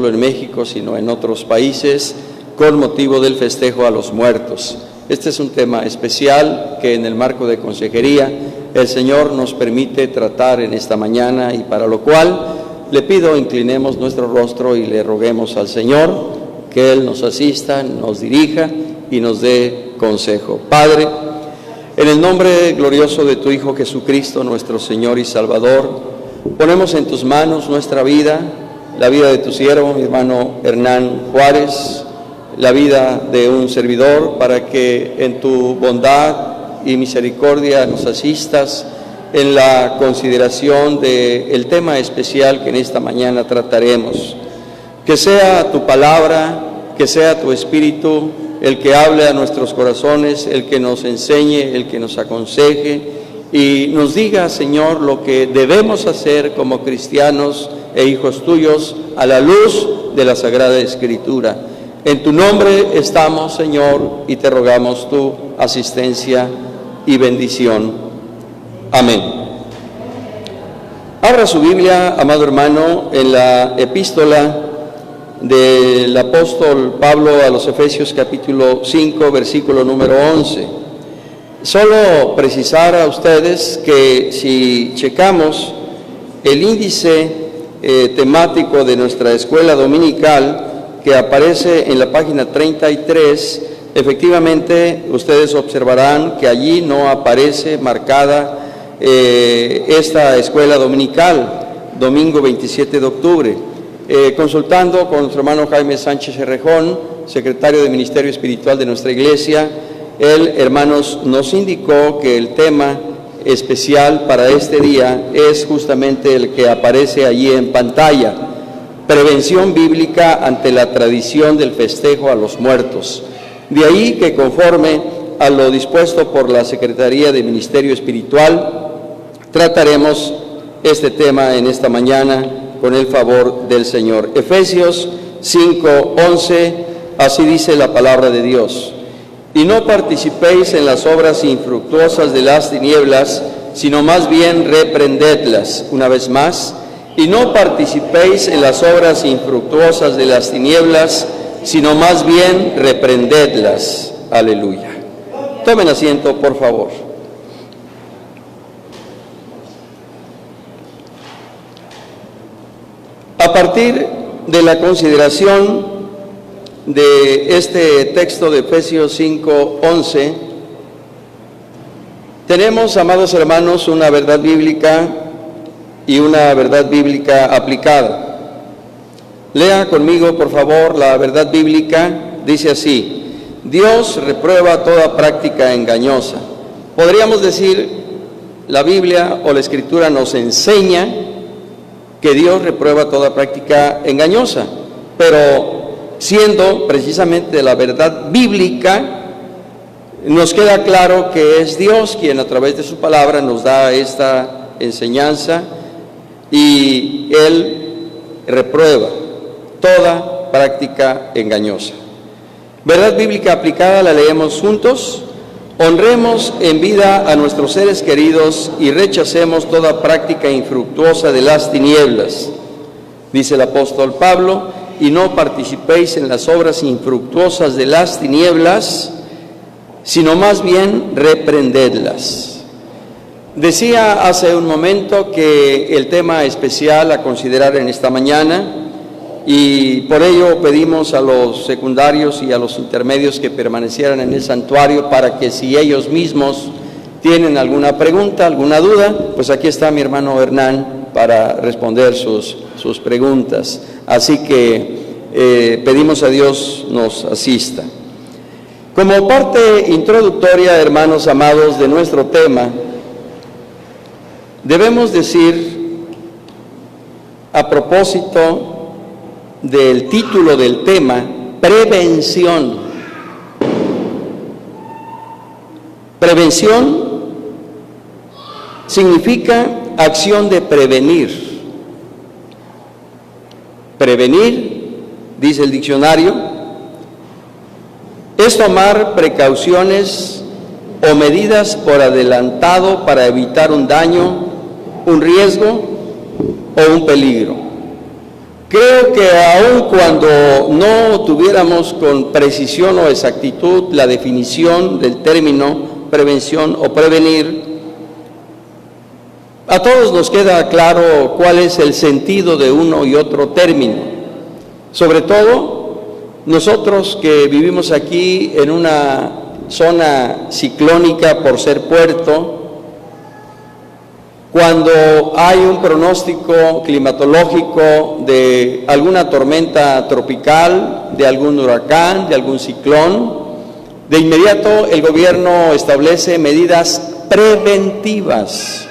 solo en México, sino en otros países, con motivo del festejo a los muertos. Este es un tema especial que en el marco de consejería el Señor nos permite tratar en esta mañana, y para lo cual le pido inclinemos nuestro rostro y le roguemos al Señor que Él nos asista, nos dirija y nos dé consejo. Padre, en el nombre glorioso de tu Hijo Jesucristo, nuestro Señor y Salvador, ponemos en tus manos nuestra vida, la vida de tu siervo, mi hermano Hernán Juárez, la vida de un servidor, para que en tu bondad y misericordia nos asistas en la consideración del tema especial que en esta mañana trataremos. Que sea tu palabra, que sea tu Espíritu el que hable a nuestros corazones, el que nos enseñe, el que nos aconseje y nos diga, Señor, lo que debemos hacer como cristianos e hijos tuyos a la luz de la Sagrada Escritura. En tu nombre estamos, Señor, y te rogamos tu asistencia y bendición. Amén. Abra su Biblia, amado hermano, en la epístola del apóstol Pablo a los Efesios, capítulo 5, versículo número 11. Solo precisar a ustedes que si checamos el índice temático de nuestra escuela dominical, que aparece en la página 33, efectivamente ustedes observarán que allí no aparece marcada esta escuela dominical, domingo 27 de octubre. Consultando con nuestro hermano Jaime Sánchez Herrejón, secretario de Ministerio Espiritual de nuestra iglesia, él, hermanos, nos indicó que el tema especial para este día es justamente el que aparece allí en pantalla: prevención bíblica ante la tradición del festejo a los muertos. De ahí que, conforme a lo dispuesto por la Secretaría de Ministerio Espiritual, trataremos este tema en esta mañana con el favor del Señor. Efesios 5:11, así dice la palabra de Dios: y no participéis en las obras infructuosas de las tinieblas, sino más bien reprendedlas. Una vez más: y no participéis en las obras infructuosas de las tinieblas, sino más bien reprendedlas. Aleluya. Tomen asiento, por favor. A partir de la consideración de este texto de Efesios 5:11, tenemos, amados hermanos, una verdad bíblica y una verdad bíblica aplicada. Lea conmigo, por favor, la verdad bíblica. Dice así: Dios reprueba toda práctica engañosa. Podríamos decir, la Biblia o la Escritura nos enseña que Dios reprueba toda práctica engañosa, pero siendo precisamente la verdad bíblica, nos queda claro que es Dios quien a través de su palabra nos da esta enseñanza, y Él reprueba toda práctica engañosa. Verdad bíblica aplicada, la leemos juntos. Honremos en vida a nuestros seres queridos y rechacemos toda práctica infructuosa de las tinieblas. Dice el apóstol Pablo: y no participéis en las obras infructuosas de las tinieblas, sino más bien reprendedlas. Decía hace un momento que el tema especial a considerar en esta mañana, y por ello pedimos a los secundarios y a los intermedios que permanecieran en el santuario, para que si ellos mismos tienen alguna pregunta, alguna duda, pues aquí está mi hermano Hernán para responder sus preguntas. Así que pedimos a Dios nos asista. Como parte introductoria, hermanos amados, de nuestro tema, debemos decir, a propósito del título del tema, prevención. Prevención significa acción de prevenir. Prevenir, dice el diccionario, es tomar precauciones o medidas por adelantado para evitar un daño, un riesgo o un peligro. Creo que aun cuando no tuviéramos con precisión o exactitud la definición del término prevención o prevenir, a todos nos queda claro cuál es el sentido de uno y otro término. Sobre todo, nosotros que vivimos aquí en una zona ciclónica por ser puerto, cuando hay un pronóstico climatológico de alguna tormenta tropical, de algún huracán, de algún ciclón, de inmediato el gobierno establece medidas preventivas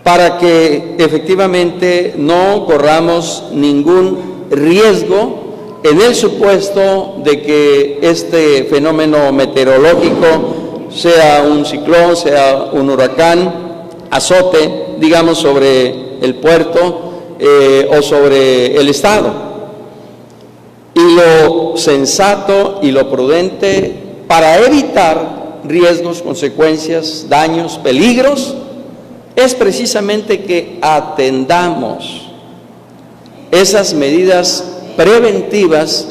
para que efectivamente no corramos ningún riesgo en el supuesto de que este fenómeno meteorológico, sea un ciclón, sea un huracán, azote, digamos, sobre el puerto o sobre el estado. Y lo sensato y lo prudente para evitar riesgos, consecuencias, daños, peligros, es precisamente que atendamos esas medidas preventivas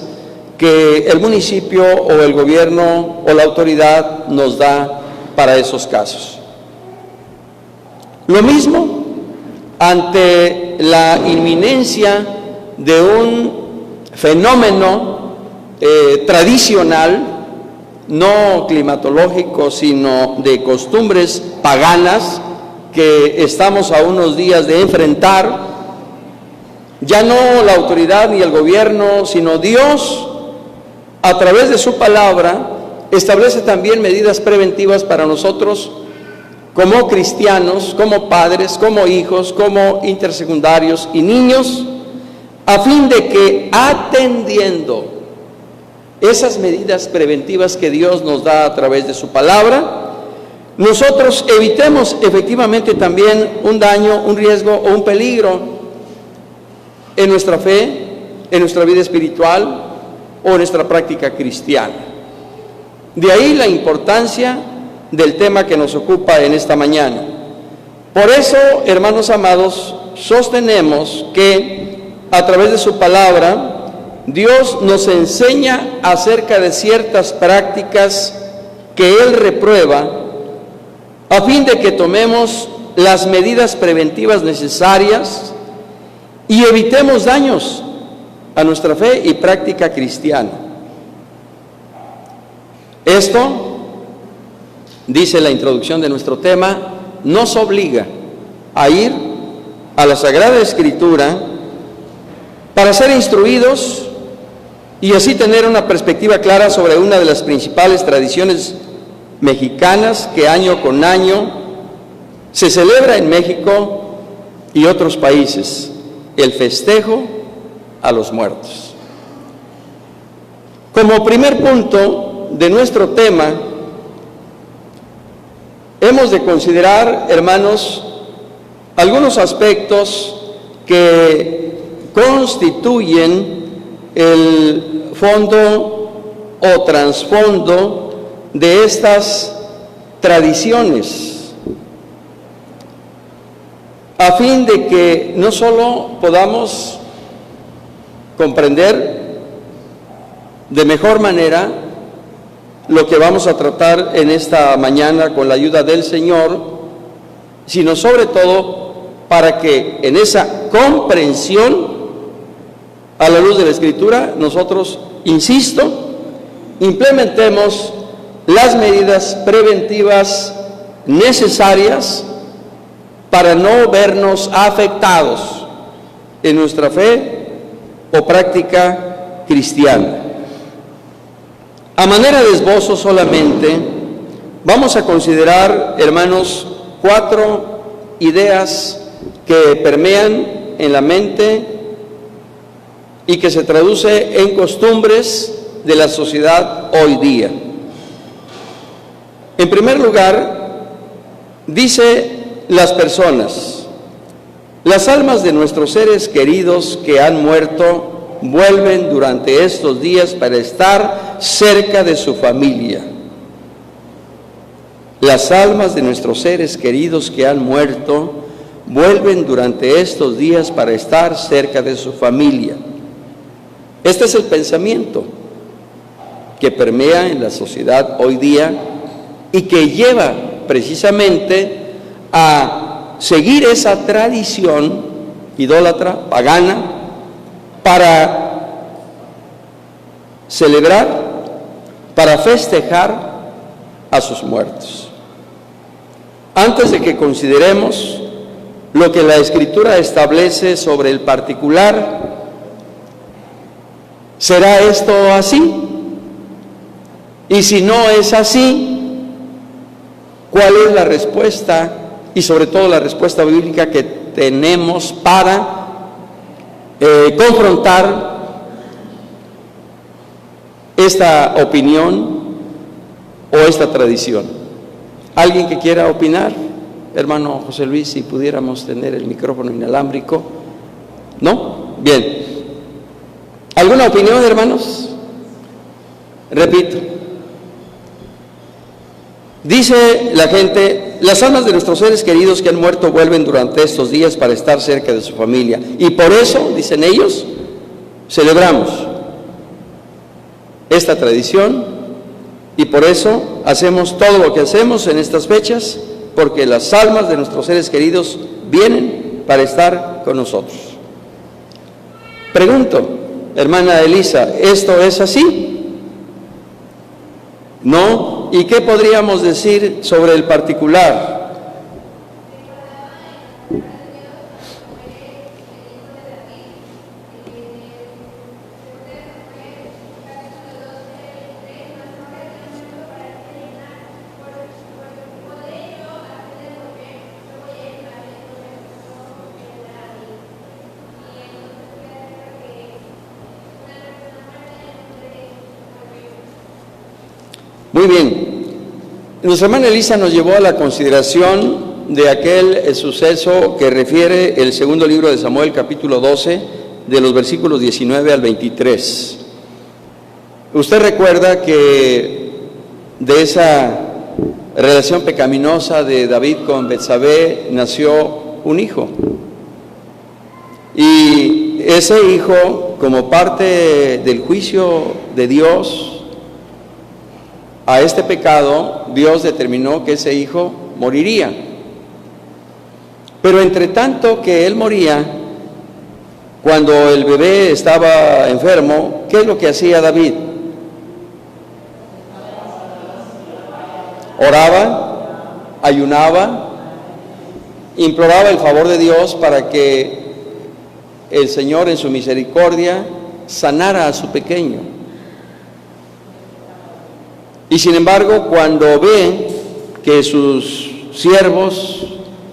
que el municipio o el gobierno o la autoridad nos da para esos casos. Lo mismo ante la inminencia de un fenómeno tradicional, no climatológico, sino de costumbres paganas que estamos a unos días de enfrentar, ya no la autoridad ni el gobierno, sino Dios, a través de su palabra, establece también medidas preventivas para nosotros como cristianos, como padres, como hijos, como intersecundarios y niños, a fin de que atendiendo esas medidas preventivas que Dios nos da a través de su palabra, nosotros evitemos efectivamente también un daño, un riesgo o un peligro en nuestra fe, en nuestra vida espiritual o en nuestra práctica cristiana. De ahí la importancia del tema que nos ocupa en esta mañana. Por eso, hermanos amados, sostenemos que a través de su palabra, Dios nos enseña acerca de ciertas prácticas que Él reprueba, a fin de que tomemos las medidas preventivas necesarias y evitemos daños a nuestra fe y práctica cristiana. Esto, dice la introducción de nuestro tema, nos obliga a ir a la Sagrada Escritura para ser instruidos y así tener una perspectiva clara sobre una de las principales tradiciones mexicanas que año con año se celebra en México y otros países, el festejo a los muertos. Como primer punto de nuestro tema, hemos de considerar, hermanos, algunos aspectos que constituyen el fondo o trasfondo de estas tradiciones, a fin de que no solo podamos comprender de mejor manera lo que vamos a tratar en esta mañana con la ayuda del Señor, sino sobre todo para que en esa comprensión a la luz de la Escritura nosotros, insisto, implementemos las medidas preventivas necesarias para no vernos afectados en nuestra fe o práctica cristiana. A manera de esbozo solamente, vamos a considerar, hermanos, 4 ideas que permean en la mente y que se traduce en costumbres de la sociedad hoy día. En primer lugar, dice las personas, las almas de nuestros seres queridos que han muerto vuelven durante estos días para estar cerca de su familia. Las almas de nuestros seres queridos que han muerto vuelven durante estos días para estar cerca de su familia. Este es el pensamiento que permea en la sociedad hoy día y que lleva precisamente a seguir esa tradición idólatra, pagana, para celebrar, para festejar a sus muertos. Antes de que consideremos lo que la Escritura establece sobre el particular, ¿será esto así? Y si no es así, ¿cuál es la respuesta? Y sobre todo la respuesta bíblica que tenemos para confrontar esta opinión o esta tradición. ¿Alguien que quiera opinar? Hermano José Luis, si pudiéramos tener el micrófono inalámbrico. ¿No? Bien. ¿Alguna opinión, hermanos? Repito. Dice la gente: las almas de nuestros seres queridos que han muerto vuelven durante estos días para estar cerca de su familia. Y por eso, dicen ellos, celebramos esta tradición y por eso hacemos todo lo que hacemos en estas fechas, porque las almas de nuestros seres queridos vienen para estar con nosotros. Pregunto, hermana Elisa, ¿esto es así? ¿No? ¿Y qué podríamos decir sobre el particular? Muy bien, nuestra hermana Elisa nos llevó a la consideración de aquel suceso que refiere el segundo libro de Samuel, capítulo 12, de los versículos 19 al 23. Usted recuerda que de esa relación pecaminosa de David con Betsabé nació un hijo. Y ese hijo, como parte del juicio de Dios a este pecado, Dios determinó que ese hijo moriría. Pero entre tanto que él moría, cuando el bebé estaba enfermo, ¿qué es lo que hacía David? Oraba, ayunaba, imploraba el favor de Dios para que el Señor en su misericordia sanara a su pequeño. Y sin embargo, cuando ve que sus siervos,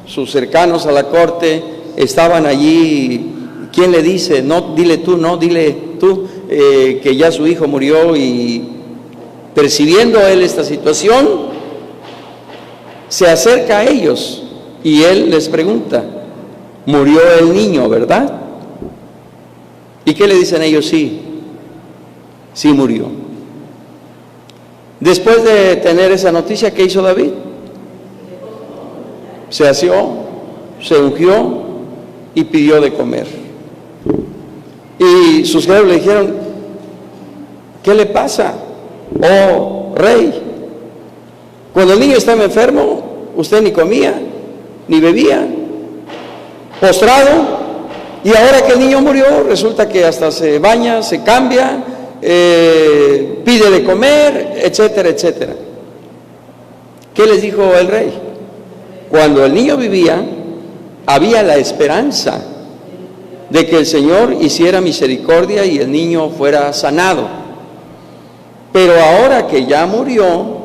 sus cercanos a la corte, estaban allí, ¿quién le dice? No, dile tú, que ya su hijo murió. Y percibiendo él esta situación, se acerca a ellos y él les pregunta: murió el niño, ¿verdad? ¿Y qué le dicen ellos? Sí murió. Después de tener esa noticia, ¿qué hizo David? Se asió, se ungió y pidió de comer. Y sus siervos le dijeron: ¿qué le pasa, oh rey? Cuando el niño estaba enfermo, usted ni comía, ni bebía, postrado, y ahora que el niño murió, resulta que hasta se baña, se cambia, pide de comer, etcétera, etcétera. ¿Qué les dijo el rey? Cuando el niño vivía, había la esperanza de que el Señor hiciera misericordia y el niño fuera sanado. Pero ahora que ya murió,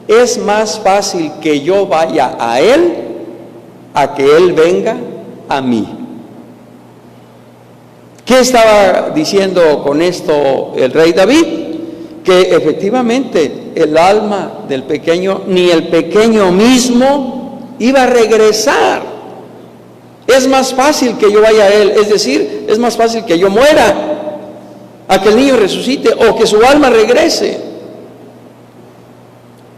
es más fácil que yo vaya a Él a que Él venga a mí. ¿Qué estaba diciendo con esto el rey David? Que efectivamente el alma del pequeño, ni el pequeño mismo, iba a regresar. Es más fácil que yo vaya a Él, es decir, es más fácil que yo muera a que el niño resucite o que su alma regrese.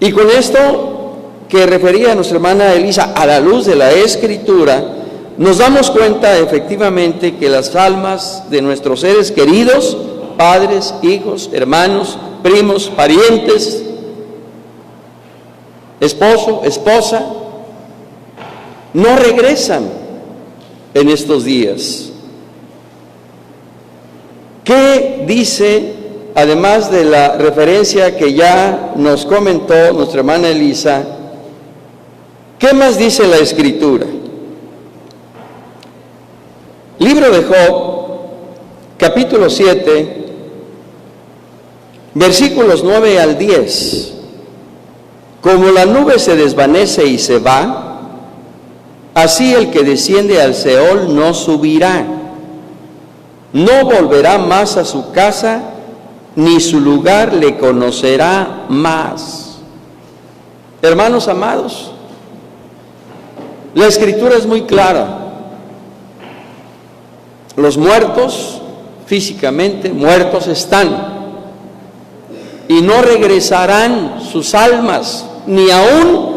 Y con esto que refería a nuestra hermana Elisa, a la luz de la Escritura, nos damos cuenta efectivamente que las almas de nuestros seres queridos, padres, hijos, hermanos, primos, parientes, esposo, esposa, no regresan en estos días. ¿Qué dice, además de la referencia que ya nos comentó nuestra hermana Elisa, qué más dice la Escritura? Libro de Job, capítulo 7, versículos 9 al 10. Como la nube se desvanece y se va, así el que desciende al Seol no subirá, no volverá más a su casa, ni su lugar le conocerá más. Hermanos amados, la Escritura es muy clara. Los muertos, físicamente muertos están, y no regresarán sus almas, ni aún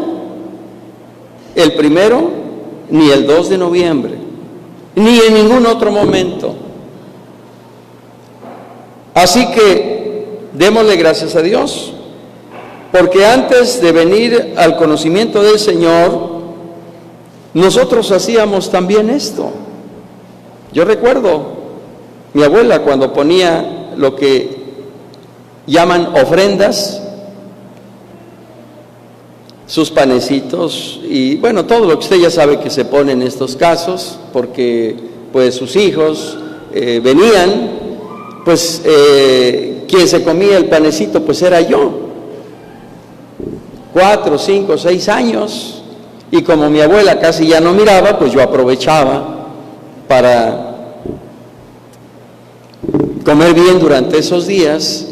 el 1 ni el 2 de noviembre, ni en ningún otro momento. Así que démosle gracias a Dios, porque antes de venir al conocimiento del Señor, nosotros hacíamos también esto. Yo recuerdo mi abuela cuando ponía lo que llaman ofrendas, sus panecitos y bueno, todo lo que usted ya sabe que se pone en estos casos, porque pues sus hijos venían, pues quien se comía el panecito pues era yo, 4, 5, 6 años, y como mi abuela casi ya no miraba, pues yo aprovechaba para comer bien durante esos días,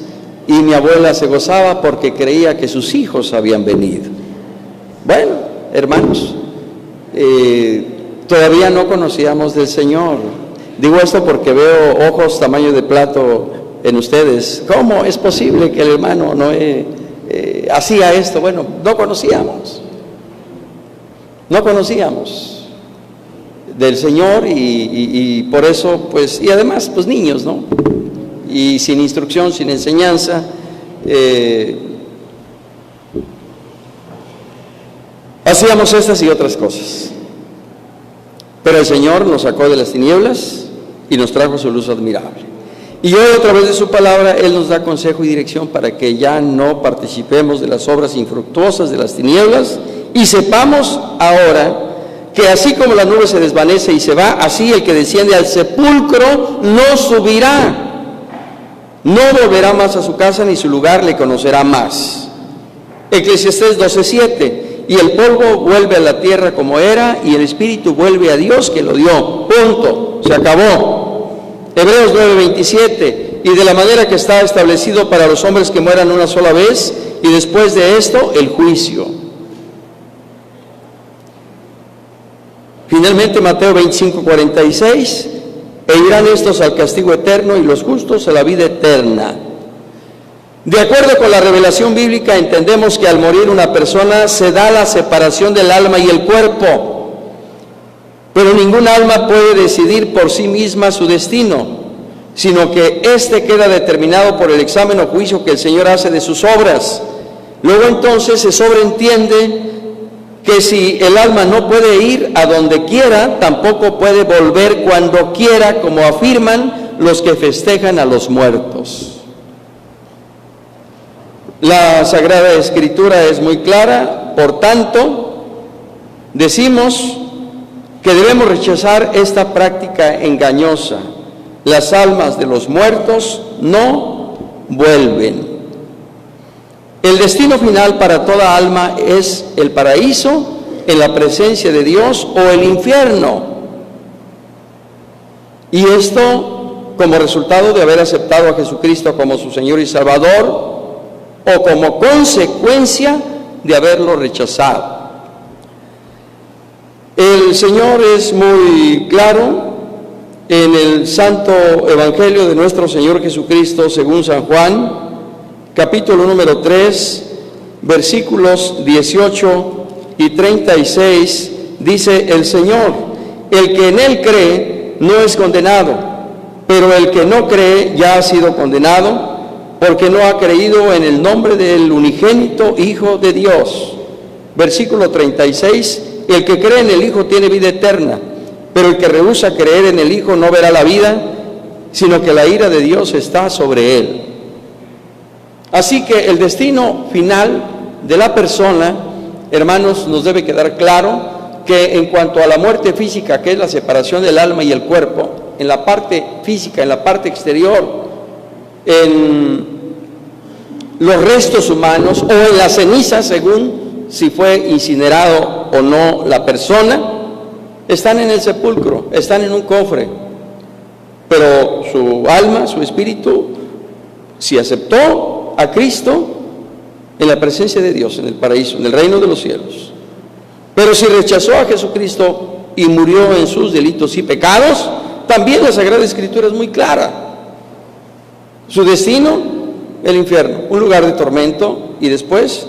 y mi abuela se gozaba porque creía que sus hijos habían venido. Bueno, hermanos, todavía no conocíamos del Señor. Digo esto porque veo ojos tamaño de plato en ustedes. ¿Cómo es posible que el hermano Noé hacía esto? Bueno, no conocíamos del Señor y por eso, pues, y además, pues niños, ¿no? Y sin instrucción, sin enseñanza, hacíamos estas y otras cosas. Pero el Señor nos sacó de las tinieblas y nos trajo su luz admirable. Y hoy, a través de su palabra, Él nos da consejo y dirección para que ya no participemos de las obras infructuosas de las tinieblas y sepamos ahora que así como la nube se desvanece y se va, así el que desciende al sepulcro no subirá, no volverá más a su casa, ni su lugar le conocerá más. Eclesiastés 12:7. Y el polvo vuelve a la tierra como era, y el espíritu vuelve a Dios que lo dio. Punto. Se acabó. Hebreos 9:27. Y de la manera que está establecido para los hombres que mueran una sola vez, y después de esto, el juicio. Finalmente, Mateo 25:46. E irán estos al castigo eterno, y los justos a la vida eterna. De acuerdo con la revelación bíblica, entendemos que al morir una persona se da la separación del alma y el cuerpo, pero ningún alma puede decidir por sí misma su destino, sino que éste queda determinado por el examen o juicio que el Señor hace de sus obras. Luego entonces se sobreentiende que si el alma no puede ir a donde quiera, tampoco puede volver cuando quiera, como afirman los que festejan a los muertos. La Sagrada Escritura es muy clara, por tanto, decimos que debemos rechazar esta práctica engañosa. Las almas de los muertos no vuelven. El destino final para toda alma es el paraíso en la presencia de Dios o el infierno. Y esto como resultado de haber aceptado a Jesucristo como su Señor y Salvador, o como consecuencia de haberlo rechazado. El Señor es muy claro en el Santo Evangelio de nuestro Señor Jesucristo según San Juan, capítulo número 3, versículos 18 y 36, dice el Señor: el que en él cree no es condenado, pero el que no cree ya ha sido condenado, porque no ha creído en el nombre del unigénito Hijo de Dios. Versículo 36, el que cree en el Hijo tiene vida eterna, pero el que rehúsa creer en el Hijo no verá la vida, sino que la ira de Dios está sobre él. Así que el destino final de la persona, hermanos, nos debe quedar claro que en cuanto a la muerte física, que es la separación del alma y el cuerpo, en la parte física, en la parte exterior, en los restos humanos o en las cenizas, según si fue incinerado o no la persona, están en el sepulcro, están en un cofre, pero su alma, su espíritu, si aceptó a Cristo, en la presencia de Dios, en el paraíso, en el reino de los cielos. Pero si rechazó a Jesucristo y murió en sus delitos y pecados, también la Sagrada Escritura es muy clara. Su destino, el infierno, un lugar de tormento, y después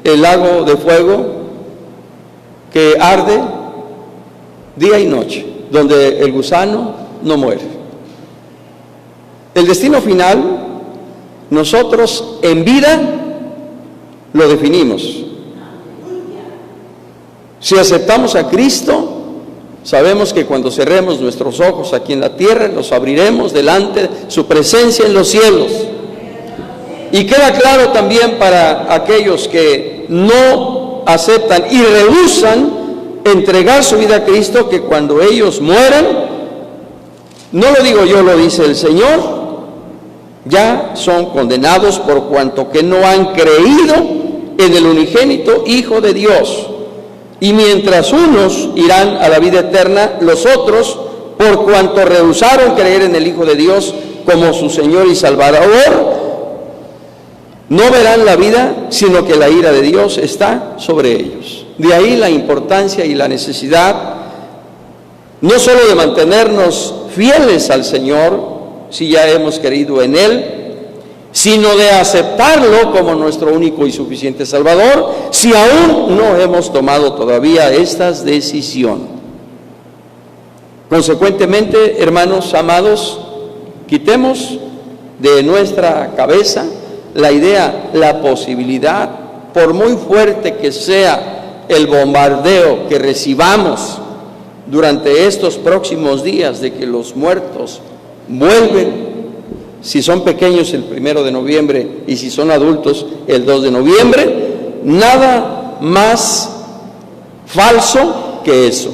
el lago de fuego que arde día y noche, donde el gusano no muere. El destino final, nosotros en vida lo definimos. Si aceptamos a Cristo, sabemos que cuando cerremos nuestros ojos aquí en la tierra, los abriremos delante de su presencia en los cielos. Y queda claro también para aquellos que no aceptan y rehúsan entregar su vida a Cristo, que cuando ellos mueran, no lo digo yo, lo dice el Señor, ya son condenados por cuanto que no han creído en el unigénito Hijo de Dios. Y mientras unos irán a la vida eterna, los otros, por cuanto rehusaron creer en el Hijo de Dios como su Señor y Salvador, no verán la vida, sino que la ira de Dios está sobre ellos. De ahí la importancia y la necesidad, no solo de mantenernos fieles al Señor, si ya hemos creído en Él, sino de aceptarlo como nuestro único y suficiente Salvador, si aún no hemos tomado todavía esta decisión. Consecuentemente, hermanos amados, quitemos de nuestra cabeza la idea, la posibilidad, por muy fuerte que sea el bombardeo que recibamos durante estos próximos días, de que los muertos vuelven, si son pequeños el 1 de noviembre y si son adultos el 2 de noviembre, nada más falso que eso.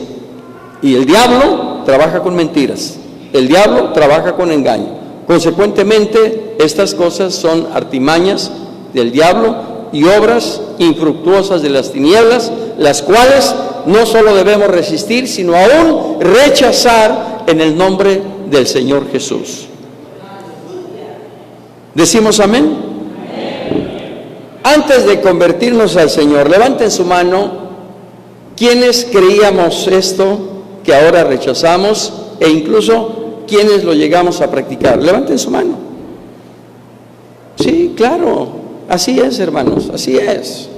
Y el diablo trabaja con mentiras, el diablo trabaja con engaño. Consecuentemente, estas cosas son artimañas del diablo y obras infructuosas de las tinieblas, las cuales no solo debemos resistir, sino aún rechazar en el nombre del Señor Jesús. ¿Decimos amén? Antes de convertirnos al Señor, levanten su mano, ¿quiénes creíamos esto que ahora rechazamos? E incluso, ¿quiénes lo llegamos a practicar? Levanten su mano. Sí, claro, así es, hermanos, así es,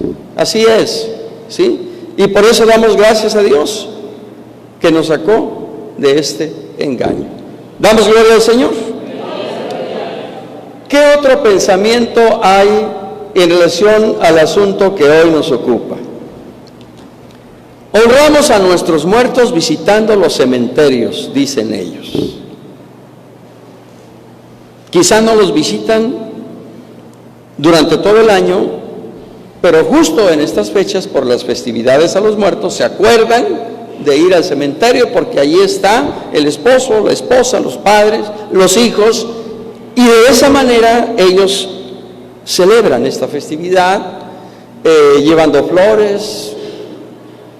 ¿sí? Y por eso damos gracias a Dios que nos sacó de este engaño. ¿Damos gloria al Señor? ¿Qué otro pensamiento hay en relación al asunto que hoy nos ocupa? Honramos a nuestros muertos visitando los cementerios, dicen ellos. Quizá no los visitan durante todo el año, pero justo en estas fechas, por las festividades a los muertos, se acuerdan de ir al cementerio porque allí está el esposo, la esposa, los padres, los hijos, y de esa manera ellos celebran esta festividad, llevando flores,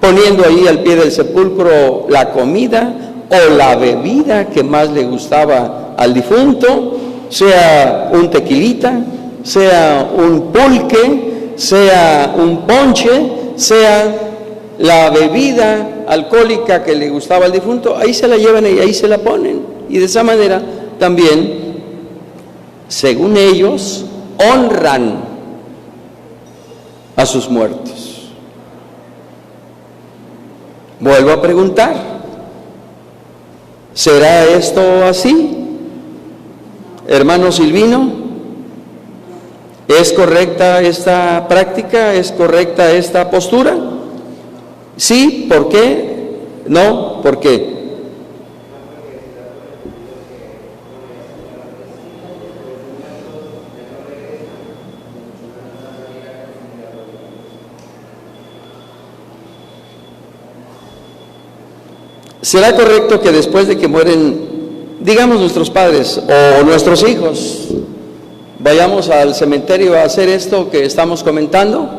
poniendo ahí al pie del sepulcro la comida o la bebida que más le gustaba al difunto, sea un tequilita, sea un pulque, sea un ponche, sea la bebida alcohólica que le gustaba al difunto, ahí se la llevan y ahí se la ponen. Y de esa manera también, según ellos, honran a sus muertos. Vuelvo a preguntar, ¿Será esto así? Hermano Silvino, ¿es correcta esta práctica? ¿Es correcta esta postura? Sí, ¿por qué? No, ¿por qué? ¿Será correcto que después de que mueren, digamos, nuestros padres o nuestros hijos, vayamos al cementerio a hacer esto que estamos comentando?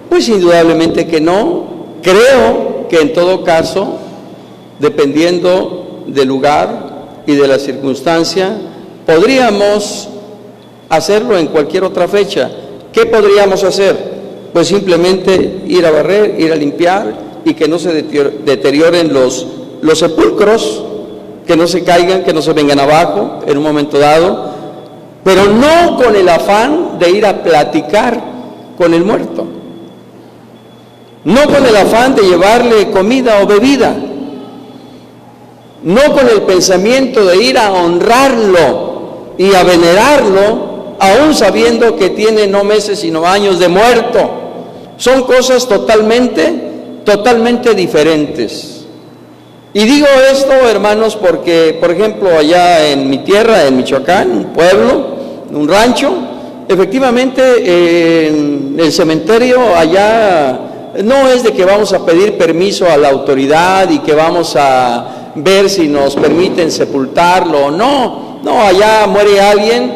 Pues indudablemente que no. Creo que en todo caso, dependiendo del lugar y de la circunstancia, podríamos hacerlo en cualquier otra fecha. ¿Qué podríamos hacer? Pues simplemente ir a barrer, ir a limpiar y que no se deterioren los sepulcros, que no se caigan, que no se vengan abajo en un momento dado, pero no con el afán de ir a platicar con el muerto, no con el afán de llevarle comida o bebida, no con el pensamiento de ir a honrarlo y a venerarlo, aún sabiendo que tiene no meses sino años de muerto. Son cosas totalmente diferentes. Y digo esto, hermanos, porque, por ejemplo, allá en mi tierra, en Michoacán, un pueblo, un rancho, efectivamente en el cementerio allá no es de que vamos a pedir permiso a la autoridad y que vamos a ver si nos permiten sepultarlo o no. No, allá muere alguien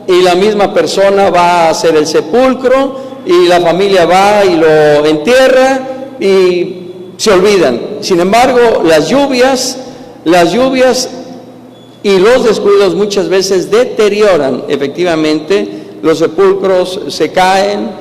y la misma persona va a hacer el sepulcro y la familia va y lo entierra y se olvidan. Sin embargo, las lluvias y los descuidos muchas veces deterioran efectivamente, los sepulcros se caen,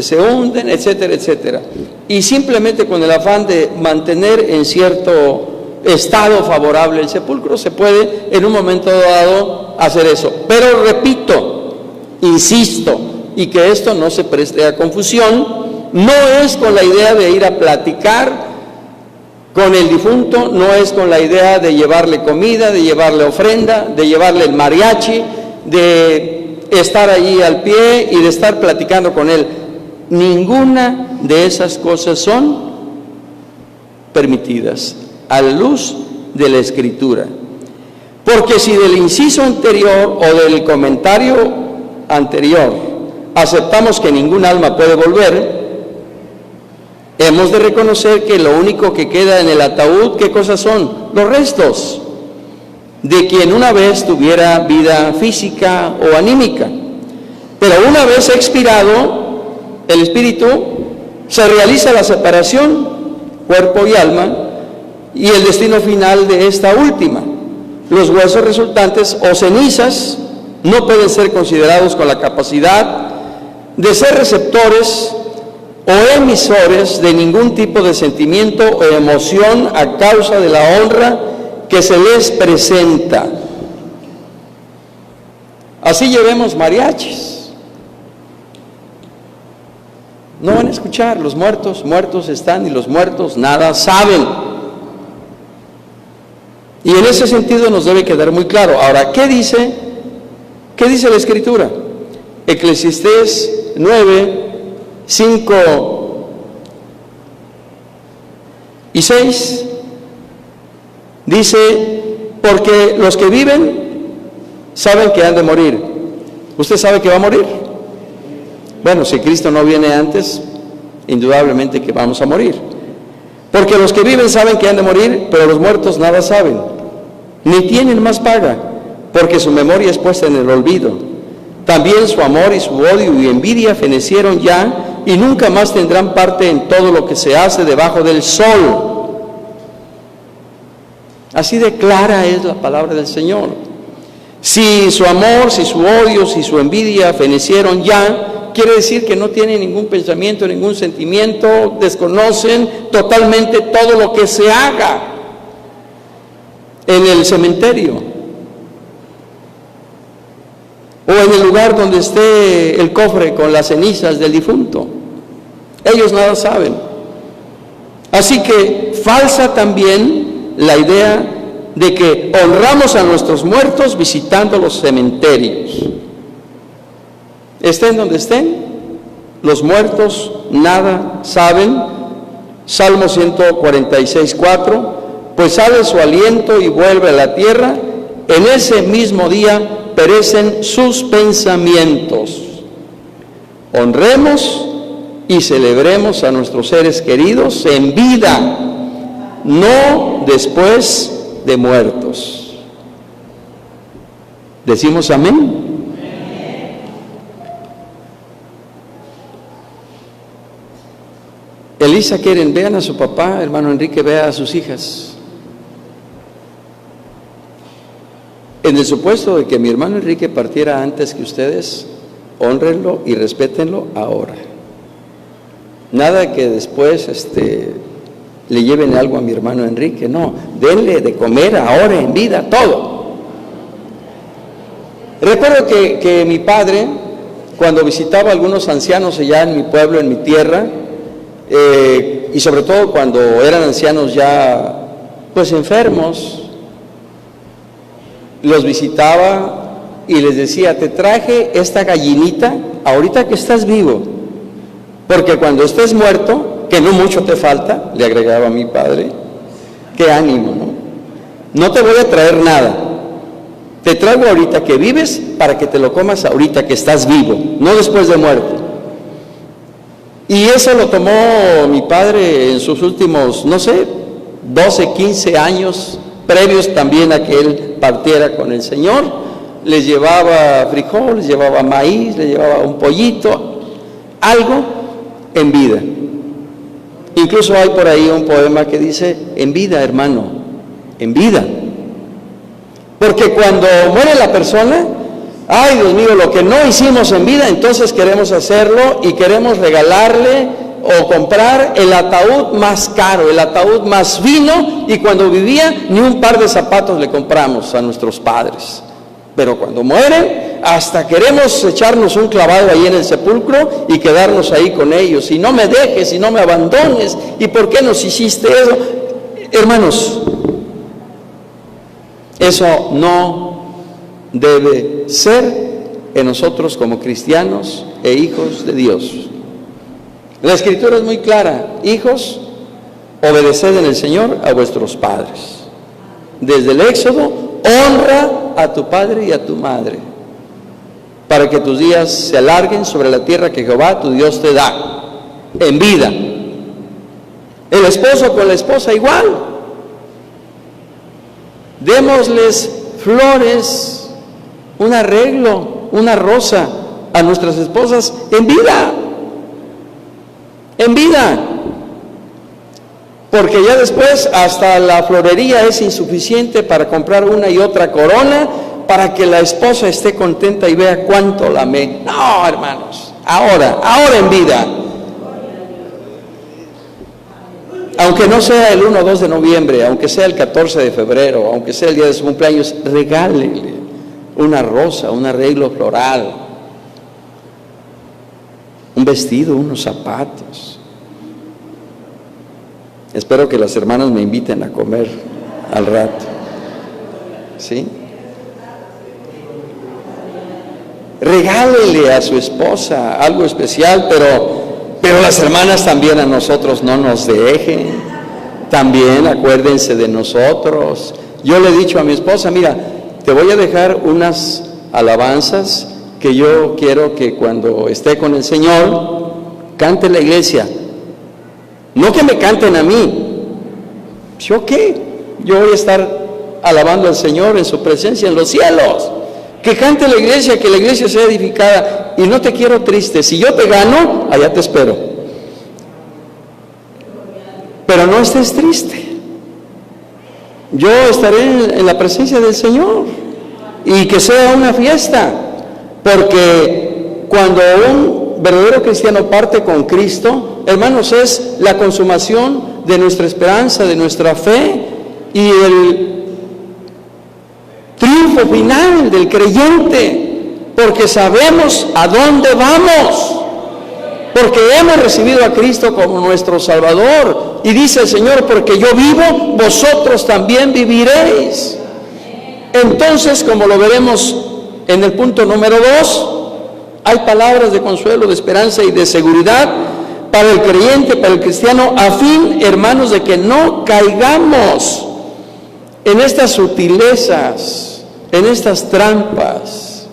se hunden, etcétera, etcétera. Y simplemente con el afán de mantener en cierto estado favorable el sepulcro, se puede en un momento dado hacer eso. Pero repito, insisto, y que esto no se preste a confusión, no es con la idea de ir a platicar con el difunto, no es con la idea de llevarle comida, de llevarle ofrenda, de llevarle el mariachi, de estar allí al pie y de estar platicando con él. Ninguna de esas cosas son permitidas a la luz de la Escritura. Porque si del inciso anterior o del comentario anterior aceptamos que ningún alma puede volver, hemos de reconocer que lo único que queda en el ataúd, ¿qué cosas son? Los restos de quien una vez tuviera vida física o anímica. Pero una vez expirado el espíritu, se realiza la separación, cuerpo y alma, y el destino final de esta última. Los huesos resultantes o cenizas no pueden ser considerados con la capacidad de ser receptores o emisores de ningún tipo de sentimiento o emoción a causa de la honra que se les presenta. Así llevemos mariachis. No van a escuchar, los muertos están y los muertos nada saben. Y en ese sentido nos debe quedar muy claro. Ahora, ¿qué dice la Escritura? Eclesiastés 9, 5 y 6 dice: porque los que viven saben que han de morir. ¿Usted sabe que va a morir? Bueno, si Cristo no viene antes, indudablemente que vamos a morir. Porque los que viven saben que han de morir, pero los muertos nada saben, ni tienen más paga, porque su memoria es puesta en el olvido. También su amor y su odio y envidia fenecieron ya, y nunca más tendrán parte en todo lo que se hace debajo del sol. Así de clara es la palabra del Señor. Si su amor, si su odio, si su envidia fenecieron ya, quiere decir que no tienen ningún pensamiento, ningún sentimiento, desconocen totalmente todo lo que se haga en el cementerio o en el lugar donde esté el cofre con las cenizas del difunto. Ellos nada saben. Así que falsa también la idea de que honramos a nuestros muertos visitando los cementerios. Estén donde estén, los muertos nada saben. Salmo 146:4, pues sale su aliento y vuelve a la tierra, en ese mismo día perecen sus pensamientos. Honremos y celebremos a nuestros seres queridos en vida, no después de muertos. ¿Decimos amén? Elisa, Keren, vean a su papá, hermano Enrique, vea a sus hijas. En el supuesto de que mi hermano Enrique partiera antes que ustedes, hónrenlo y respétenlo ahora. Nada que después le lleven algo a mi hermano Enrique, no, denle de comer ahora en vida todo. Recuerdo que mi padre, cuando visitaba a algunos ancianos allá en mi pueblo, en mi tierra, y sobre todo cuando eran ancianos ya pues enfermos, los visitaba y les decía, te traje esta gallinita ahorita que estás vivo, porque cuando estés muerto, que no mucho te falta, le agregaba a mi padre, qué ánimo, ¿no? No te voy a traer nada, te traigo ahorita que vives para que te lo comas ahorita que estás vivo, no después de muerto. Y eso lo tomó mi padre en sus últimos, 12, 15 años, previos también a que él partiera con el Señor. Les llevaba frijol, les llevaba maíz, les llevaba un pollito, algo en vida. Incluso hay por ahí un poema que dice, en vida, hermano, en vida. Porque cuando muere la persona, ay, Dios mío, lo que no hicimos en vida, entonces queremos hacerlo y queremos regalarle o comprar el ataúd más caro, el ataúd más fino, y cuando vivía ni un par de zapatos le compramos a nuestros padres. Pero cuando mueren, hasta queremos echarnos un clavado ahí en el sepulcro y quedarnos ahí con ellos. Y no me dejes, y no me abandones, ¿y por qué nos hiciste eso? Hermanos, eso no debe ser en nosotros como cristianos e hijos de Dios. La Escritura es muy clara: hijos, obedeced en el Señor a vuestros padres. Desde el Éxodo, honra a tu padre y a tu madre, para que tus días se alarguen sobre la tierra que Jehová tu Dios te da, en vida. El esposo con la esposa igual. Démosles flores, un arreglo, una rosa a nuestras esposas en vida. En vida. Porque ya después hasta la florería es insuficiente para comprar una y otra corona para que la esposa esté contenta y vea cuánto la amé. No, hermanos, ahora en vida. Aunque no sea el 1 o 2 de noviembre, aunque sea el 14 de febrero, aunque sea el día de su cumpleaños, regálele una rosa, un arreglo floral, un vestido, unos zapatos. Espero que las hermanas me inviten a comer al rato. ¿Sí? Regálele a su esposa algo especial, pero las hermanas también a nosotros no nos dejen. También acuérdense de nosotros. Yo le he dicho a mi esposa, mira, te voy a dejar unas alabanzas que yo quiero que cuando esté con el Señor cante la iglesia. No que me canten a mí. ¿Yo qué? Yo voy a estar alabando al Señor en su presencia en los cielos. Que cante la iglesia, que la iglesia sea edificada. Y no te quiero triste. Si yo te gano, allá te espero. Pero no estés triste. Yo estaré en la presencia del Señor. Y que sea una fiesta. Porque cuando un verdadero cristiano parte con Cristo, hermanos, es la consumación de nuestra esperanza, de nuestra fe y el triunfo final del creyente, porque sabemos a dónde vamos. porque hemos recibido a Cristo como nuestro Salvador. Y dice el Señor, porque yo vivo, vosotros también viviréis. Entonces, como lo veremos en el punto número 2, hay palabras de consuelo, de esperanza y de seguridad para el creyente, para el cristiano, a fin, hermanos, de que no caigamos en estas sutilezas, en estas trampas.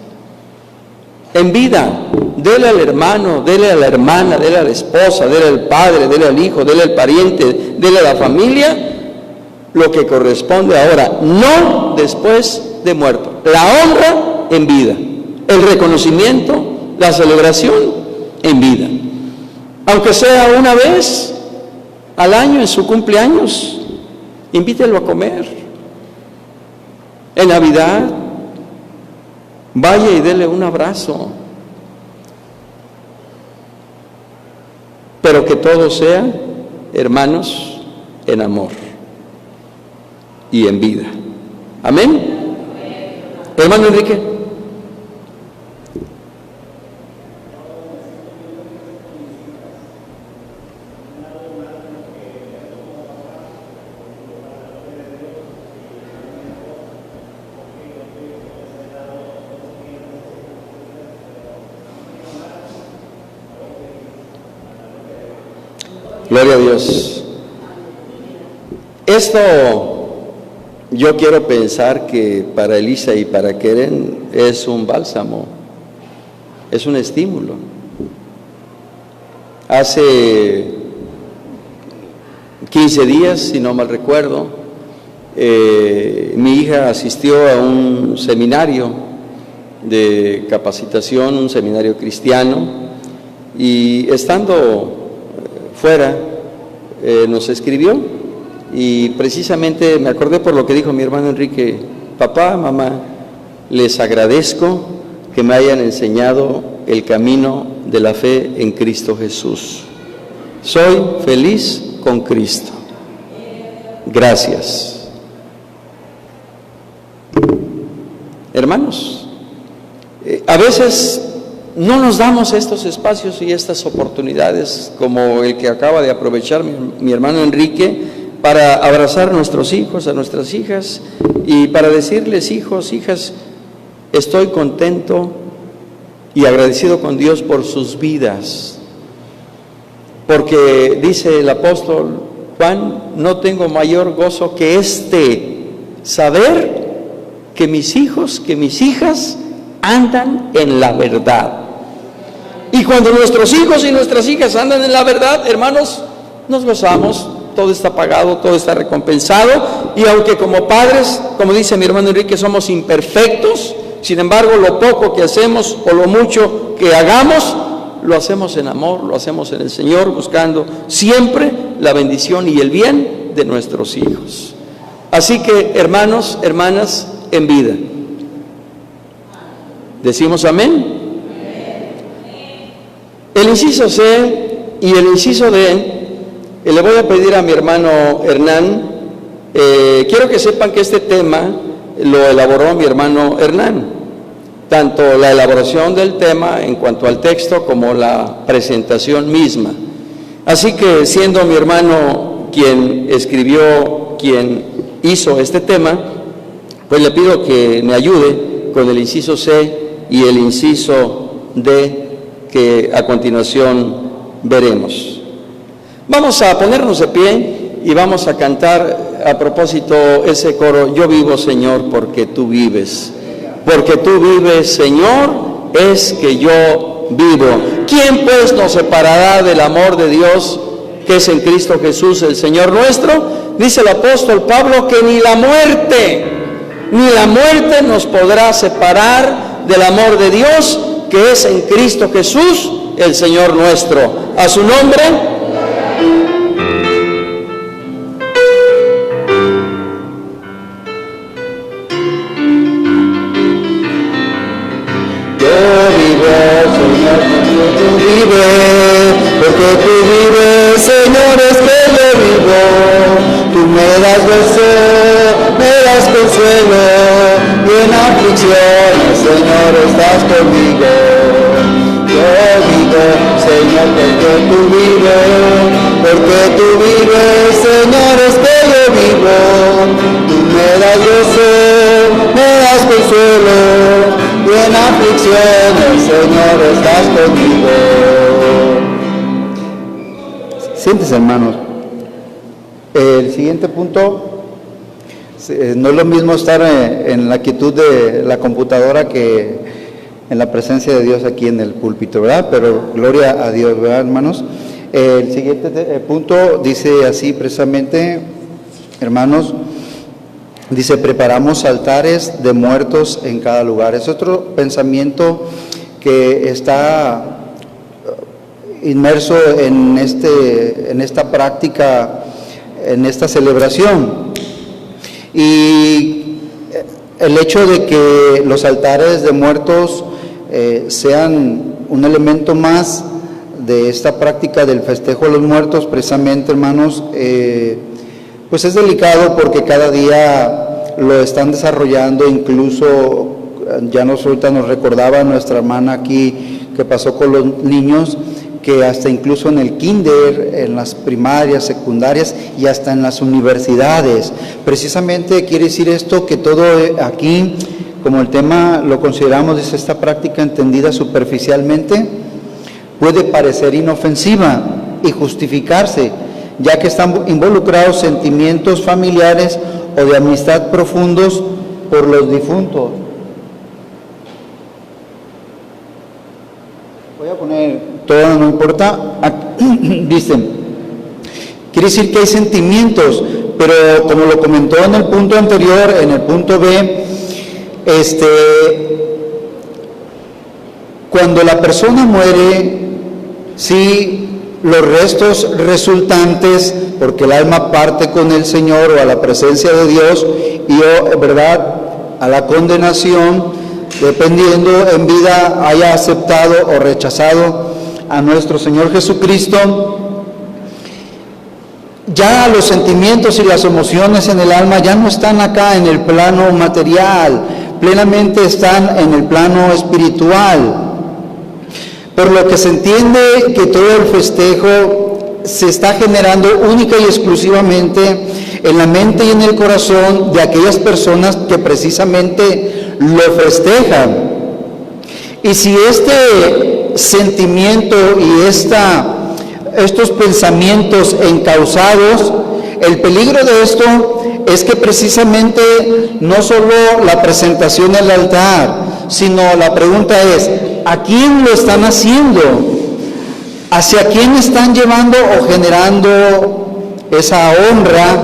En vida, dele al hermano, dele a la hermana, dele a la esposa, dele al padre, dele al hijo, dele al pariente, dele a la familia, lo que corresponde ahora, no después de muerto. La honra en vida, el reconocimiento, la celebración en vida. Aunque sea una vez al año en su cumpleaños, invítelo a comer. En Navidad, vaya y dele un abrazo. Pero que todo sea, hermanos, en amor y en vida. Amén. Hermano Enrique. Gloria a Dios. Esto yo quiero pensar que para Elisa y para Keren es un bálsamo, es un estímulo. Hace 15 días, si no mal recuerdo, mi hija asistió a un seminario de capacitación, un seminario cristiano, y estando fuera, nos escribió y precisamente me acordé por lo que dijo mi hermano Enrique: papá, mamá, les agradezco que me hayan enseñado el camino de la fe en Cristo Jesús. Soy feliz con Cristo. Gracias. Hermanos, a veces no nos damos estos espacios y estas oportunidades como el que acaba de aprovechar mi hermano Enrique para abrazar a nuestros hijos, a nuestras hijas, y para decirles: hijos, hijas, estoy contento y agradecido con Dios por sus vidas, porque dice el apóstol Juan: no tengo mayor gozo que saber que mis hijos, que mis hijas andan en la verdad. Y cuando nuestros hijos y nuestras hijas andan en la verdad, hermanos, nos gozamos, todo está pagado, todo está recompensado. Y aunque como padres, como dice mi hermano Enrique, somos imperfectos, sin embargo, lo poco que hacemos o lo mucho que hagamos, lo hacemos en amor, lo hacemos en el Señor, buscando siempre la bendición y el bien de nuestros hijos. Así que, hermanos, hermanas, en vida. ¿Decimos amén? El inciso C y el inciso D, le voy a pedir a mi hermano Hernán, quiero que sepan que este tema lo elaboró mi hermano Hernán, tanto la elaboración del tema en cuanto al texto como la presentación misma. Así que, siendo mi hermano quien escribió, quien hizo este tema, pues le pido que me ayude con el inciso C y el inciso D, que a continuación veremos. Vamos a ponernos de pie y vamos a cantar a propósito ese coro: yo vivo, Señor, porque tú vives. Porque tú vives, Señor, es que yo vivo. ¿Quién pues nos separará del amor de Dios que es en Cristo Jesús, el Señor nuestro? Dice el apóstol Pablo que ni la muerte nos podrá separar del amor de Dios que es en Cristo Jesús, el Señor nuestro. A su nombre. Porque tú vives, Señor, es que yo vivo. Tú me das gozo, me das consuelo, y en aflicciones, Señor, estás conmigo. Yo vivo, Señor, porque tú vives, Señor, es que yo vivo. Tú me das gozo, me das consuelo, y en aflicciones, Señor, estás conmigo. Siéntese, hermanos. El siguiente punto, no es lo mismo estar en la quietud de la computadora que en la presencia de Dios aquí en el púlpito, ¿verdad? Pero gloria a Dios, ¿verdad, hermanos? El siguiente punto dice así precisamente, hermanos, dice: preparamos altares de muertos en cada lugar. Es otro pensamiento que está inmerso en esta práctica, en esta celebración. Y el hecho de que los altares de muertos sean un elemento más de esta práctica del festejo de los muertos, precisamente, hermanos, pues es delicado porque cada día lo están desarrollando. Incluso ya nos recordaba nuestra hermana aquí que pasó con los niños, que hasta incluso en el kinder, en las primarias, secundarias y hasta en las universidades. Precisamente quiere decir esto que todo aquí, como el tema lo consideramos, dice, esta práctica entendida superficialmente, puede parecer inofensiva y justificarse, ya que están involucrados sentimientos familiares o de amistad profundos por los difuntos. Voy a poner todo, no importa. Dicen, quiere decir que hay sentimientos, pero como lo comentó en el punto anterior, en el punto B, cuando la persona muere, sí, los restos resultantes, porque el alma parte con el Señor o a la presencia de Dios y, ¿verdad?, a la condenación, dependiendo en vida haya aceptado o rechazado a nuestro Señor Jesucristo. Ya los sentimientos y las emociones en el alma ya no están acá en el plano material, plenamente están en el plano espiritual. Por lo que se entiende que todo el festejo se está generando única y exclusivamente en la mente y en el corazón de aquellas personas que precisamente lo festejan. Y si este sentimiento y estos pensamientos encausados, el peligro de esto es que precisamente no solo la presentación en el altar, sino la pregunta es, ¿a quién lo están haciendo? ¿Hacia quién están llevando o generando esa honra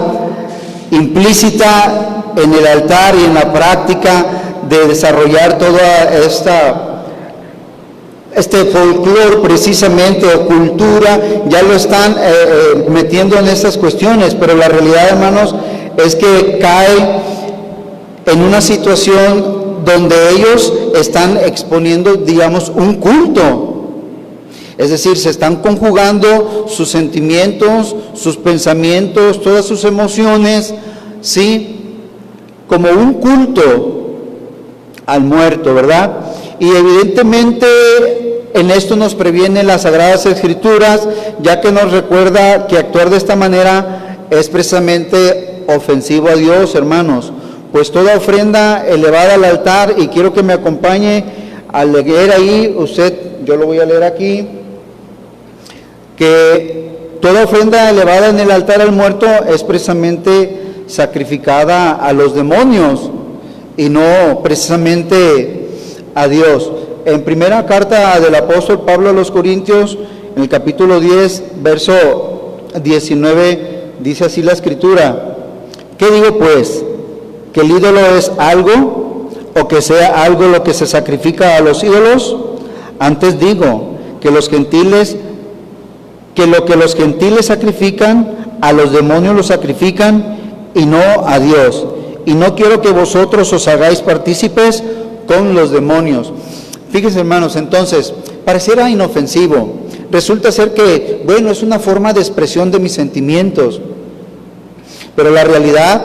implícita en el altar y en la práctica de desarrollar toda este folclore precisamente o cultura? Ya lo están metiendo en estas cuestiones, pero la realidad, hermanos, es que cae en una situación donde ellos están exponiendo, digamos, un culto. Es decir, se están conjugando sus sentimientos, sus pensamientos, todas sus emociones, ¿sí?, como un culto al muerto, ¿verdad? Y evidentemente en esto nos previene las Sagradas Escrituras, ya que nos recuerda que actuar de esta manera es precisamente ofensivo a Dios, hermanos. Pues toda ofrenda elevada al altar, y quiero que me acompañe a leer ahí, yo lo voy a leer aquí, que toda ofrenda elevada en el altar al muerto es precisamente sacrificada a los demonios y no precisamente a Dios. En primera carta del apóstol Pablo a los Corintios, en el capítulo 10, verso 19, dice así la Escritura: ¿qué digo pues? ¿Que el ídolo es algo, o que sea algo lo que se sacrifica a los ídolos? Antes digo que lo que los gentiles sacrifican, a los demonios lo sacrifican y no a Dios. Y no quiero que vosotros os hagáis partícipes con los demonios. Fíjense, hermanos, entonces, pareciera inofensivo. Resulta ser que, bueno, es una forma de expresión de mis sentimientos. Pero la realidad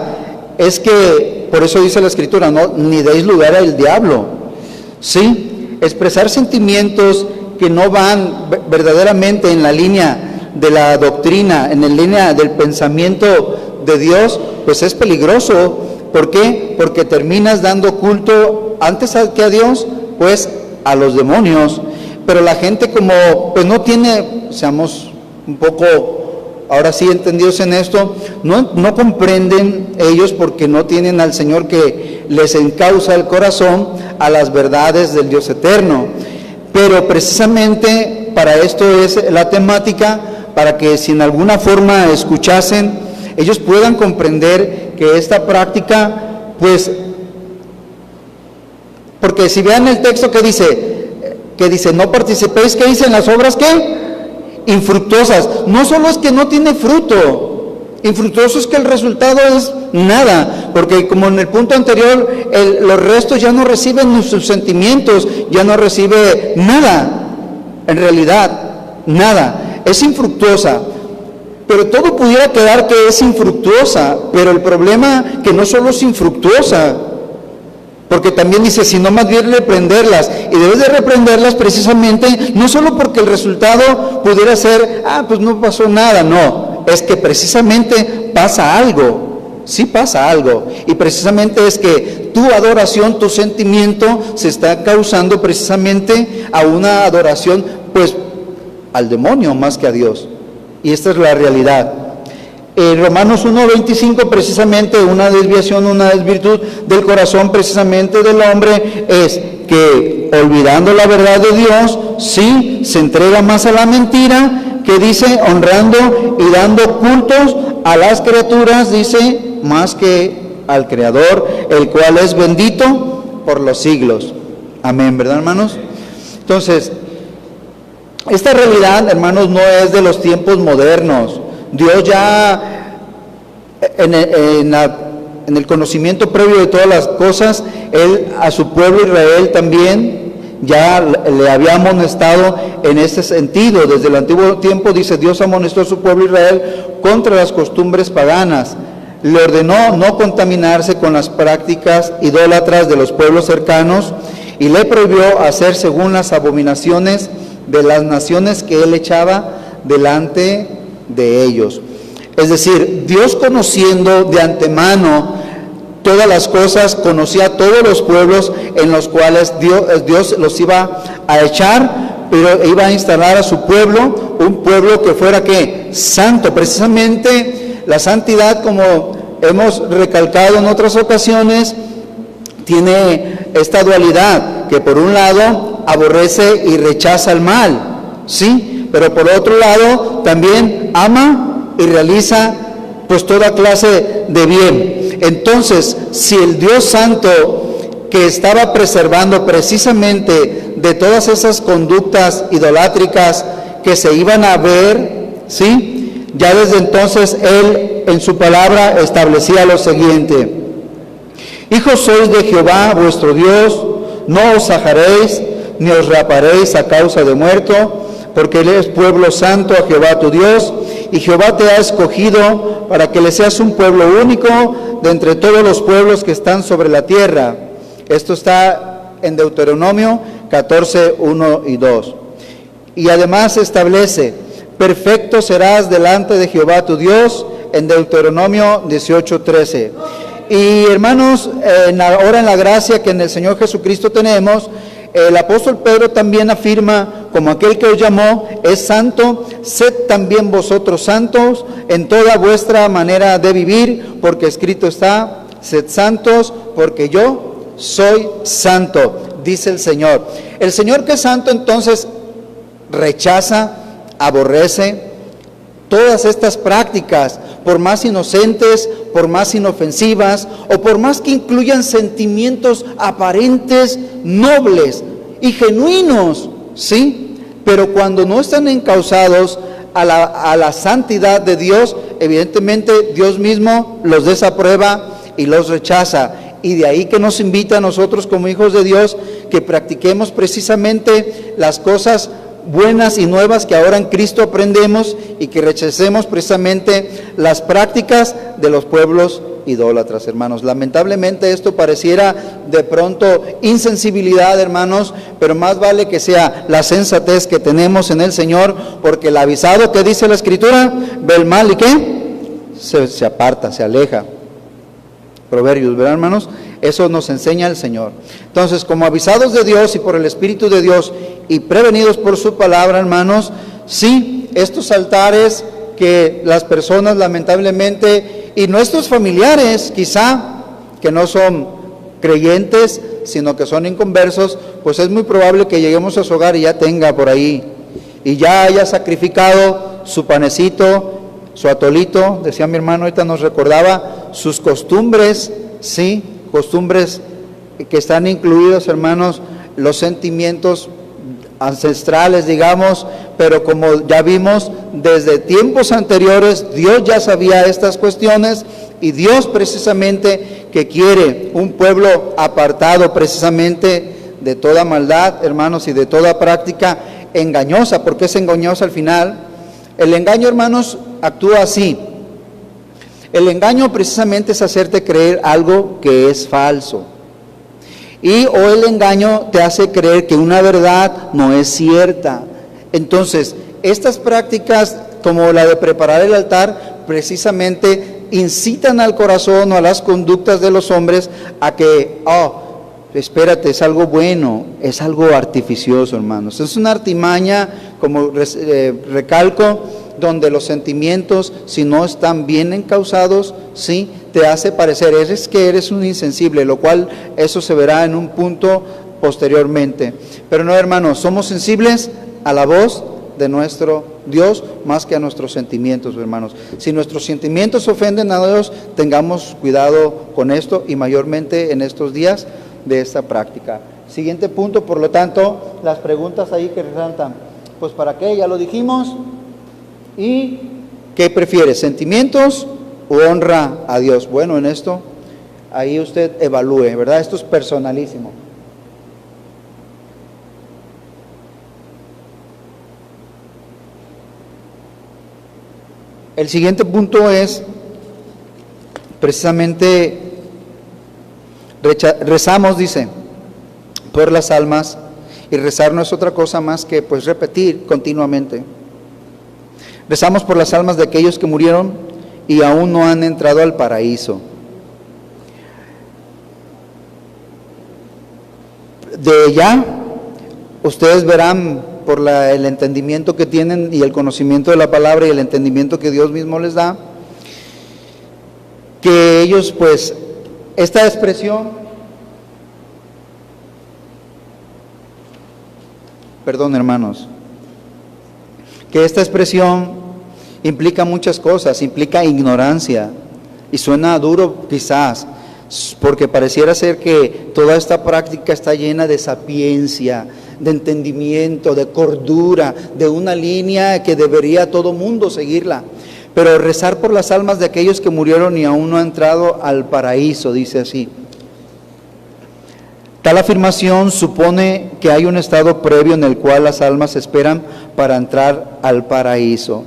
es que, por eso dice la Escritura, no, ni deis lugar al diablo. Sí, expresar sentimientos que no van verdaderamente en la línea de la doctrina, en la línea del pensamiento de Dios, pues es peligroso. ¿Por qué? Porque terminas dando culto antes que a Dios, pues a los demonios. Pero la gente, como pues no tiene, seamos un poco ahora sí entendidos en esto, no comprenden ellos, porque no tienen al Señor que les encausa el corazón a las verdades del Dios eterno. Pero precisamente para esto es la temática, para que si en alguna forma escuchasen, ellos puedan comprender que esta práctica, pues, porque si vean el texto que dice, no participéis, ¿qué dicen las obras? ¿Qué? Infructuosas. No solo es que no tiene fruto, infructuoso es que el resultado es nada, porque como en el punto anterior, los restos ya no reciben sus sentimientos, ya no recibe nada, en realidad, nada, es infructuosa. Pero todo pudiera quedar que es infructuosa, pero el problema que no solo es infructuosa, porque también dice, sino más bien reprenderlas, y debes de reprenderlas precisamente, no solo porque el resultado pudiera ser, pues no pasó nada, no, es que precisamente pasa algo, sí pasa algo, y precisamente es que tu adoración, tu sentimiento, se está causando precisamente a una adoración, pues, al demonio más que a Dios, y esta es la realidad. En Romanos 1:25, precisamente una desviación, una desvirtud del corazón precisamente del hombre es que, olvidando la verdad de Dios, sí se entrega más a la mentira, que dice, honrando y dando cultos a las criaturas, dice, más que al Creador, el cual es bendito por los siglos. Amén, ¿verdad, hermanos? Entonces, esta realidad, hermanos, no es de los tiempos modernos. Dios ya en el conocimiento previo de todas las cosas, Él a su pueblo Israel también ya le había amonestado en ese sentido. Desde el antiguo tiempo, dice, Dios amonestó a su pueblo Israel contra las costumbres paganas. Le ordenó no contaminarse con las prácticas idólatras de los pueblos cercanos y le prohibió hacer según las abominaciones de las naciones que Él echaba delante de ellos. Es decir, Dios, conociendo de antemano todas las cosas, conocía a todos los pueblos en los cuales Dios los iba a echar, pero iba a instalar a su pueblo, un pueblo que fuera ¿qué? Santo. Precisamente la santidad, como hemos recalcado en otras ocasiones, tiene esta dualidad, que por un lado aborrece y rechaza el mal, ¿sí? Pero por otro lado también ama y realiza pues toda clase de bien. Entonces, si el Dios Santo, que estaba preservando precisamente de todas esas conductas idolátricas que se iban a ver, ¿sí? Ya desde entonces Él en su palabra establecía lo siguiente: hijos sois de Jehová vuestro Dios, no os sajaréis ni os raparéis a causa de muerto, porque Él es pueblo santo a Jehová tu Dios, y Jehová te ha escogido para que le seas un pueblo único de entre todos los pueblos que están sobre la tierra. Esto está en Deuteronomio 14, 1 y 2. Y además establece, perfecto serás delante de Jehová tu Dios, en Deuteronomio 18, 13. Y hermanos, ahora en la gracia que en el Señor Jesucristo tenemos, el apóstol Pedro también afirma, como aquel que os llamó es santo, sed también vosotros santos en toda vuestra manera de vivir, porque escrito está, sed santos, porque yo soy santo, dice el Señor. El Señor, que es santo, entonces rechaza, aborrece todas estas prácticas, por más inocentes, por más inofensivas, o por más que incluyan sentimientos aparentes, nobles y genuinos, ¿sí? Pero cuando no están encausados a la santidad de Dios, evidentemente Dios mismo los desaprueba y los rechaza. Y de ahí que nos invita a nosotros como hijos de Dios que practiquemos precisamente las cosas buenas y nuevas que ahora en Cristo aprendemos, y que rechacemos precisamente las prácticas de los pueblos idólatras, hermanos. Lamentablemente esto pareciera de pronto insensibilidad, hermanos, pero más vale que sea la sensatez que tenemos en el Señor, porque el avisado, que dice la Escritura, ve el mal y ¿qué? Se aparta, se aleja. Proverbios, ¿verdad, hermanos? Eso nos enseña el Señor. Entonces, como avisados de Dios y por el Espíritu de Dios y prevenidos por su palabra, hermanos, sí, estos altares que las personas lamentablemente, y nuestros familiares quizá, que no son creyentes, sino que son inconversos, pues es muy probable que lleguemos a su hogar y ya tenga por ahí, y ya haya sacrificado su panecito, su atolito, decía mi hermano, ahorita nos recordaba, sus costumbres, sí, costumbres que están incluidos, hermanos, los sentimientos ancestrales, digamos, pero como ya vimos, desde tiempos anteriores, Dios ya sabía estas cuestiones, y Dios precisamente que quiere un pueblo apartado precisamente de toda maldad, hermanos, y de toda práctica engañosa. ¿Por qué es engañosa al final? El engaño, hermanos, actúa así. El engaño precisamente es hacerte creer algo que es falso. O el engaño te hace creer que una verdad no es cierta. Entonces, estas prácticas como la de preparar el altar precisamente incitan al corazón o a las conductas de los hombres a que, espérate, es algo bueno, es algo artificioso, hermanos. Es una artimaña, como recalco, donde los sentimientos, si no están bien encausados, sí, te hace parecer que eres un insensible, lo cual eso se verá en un punto posteriormente. Pero no, hermanos, somos sensibles a la voz de nuestro Dios más que a nuestros sentimientos, hermanos. Si nuestros sentimientos ofenden a Dios, tengamos cuidado con esto, y mayormente en estos días de esta práctica. Siguiente punto, por lo tanto, las preguntas ahí que resaltan. Pues ¿para qué? Ya lo dijimos. ¿Y qué prefiere? ¿Sentimientos o honra a Dios? Bueno, en esto, ahí usted evalúe, ¿verdad? Esto es personalísimo. El siguiente punto es, precisamente, rezamos, dice, por las almas, y rezar no es otra cosa más que pues repetir continuamente. Rezamos por las almas de aquellos que murieron y aún no han entrado al paraíso. De ya, ustedes verán por el entendimiento que tienen y el conocimiento de la palabra y el entendimiento que Dios mismo les da, que ellos pues, esta expresión, perdón hermanos, que esta expresión implica muchas cosas, implica ignorancia, y suena duro quizás, porque pareciera ser que toda esta práctica está llena de sapiencia, de entendimiento, de cordura, de una línea que debería todo mundo seguirla. Pero rezar por las almas de aquellos que murieron y aún no han entrado al paraíso, dice así. Tal afirmación supone que hay un estado previo en el cual las almas esperan para entrar al paraíso.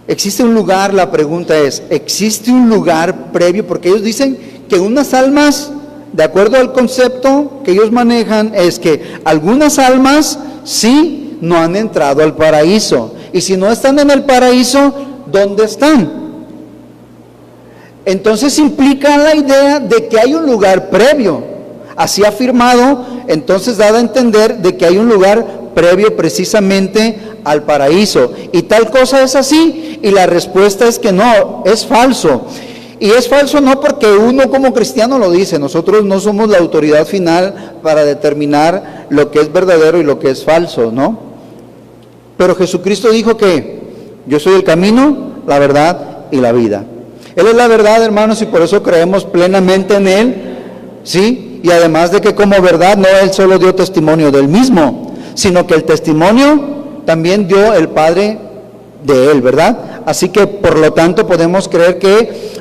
¿Existe un lugar? La pregunta es, ¿existe un lugar previo? Porque ellos dicen que unas almas, de acuerdo al concepto que ellos manejan, es que algunas almas sí no han entrado al paraíso. Y si no están en el paraíso, ¿dónde están? Entonces implica la idea de que hay un lugar previo. Así afirmado, entonces da a entender de que hay un lugar previo precisamente al paraíso. Y tal cosa es así, y la respuesta es que no, es falso. Y es falso no porque uno como cristiano lo dice, nosotros no somos la autoridad final para determinar lo que es verdadero y lo que es falso, ¿no? Pero Jesucristo dijo que yo soy el camino, la verdad y la vida. Él es la verdad, hermanos, y por eso creemos plenamente en Él, ¿sí? Y además de que como verdad no Él solo dio testimonio del mismo, sino que el testimonio también dio el Padre de Él, ¿verdad? Así que por lo tanto podemos creer que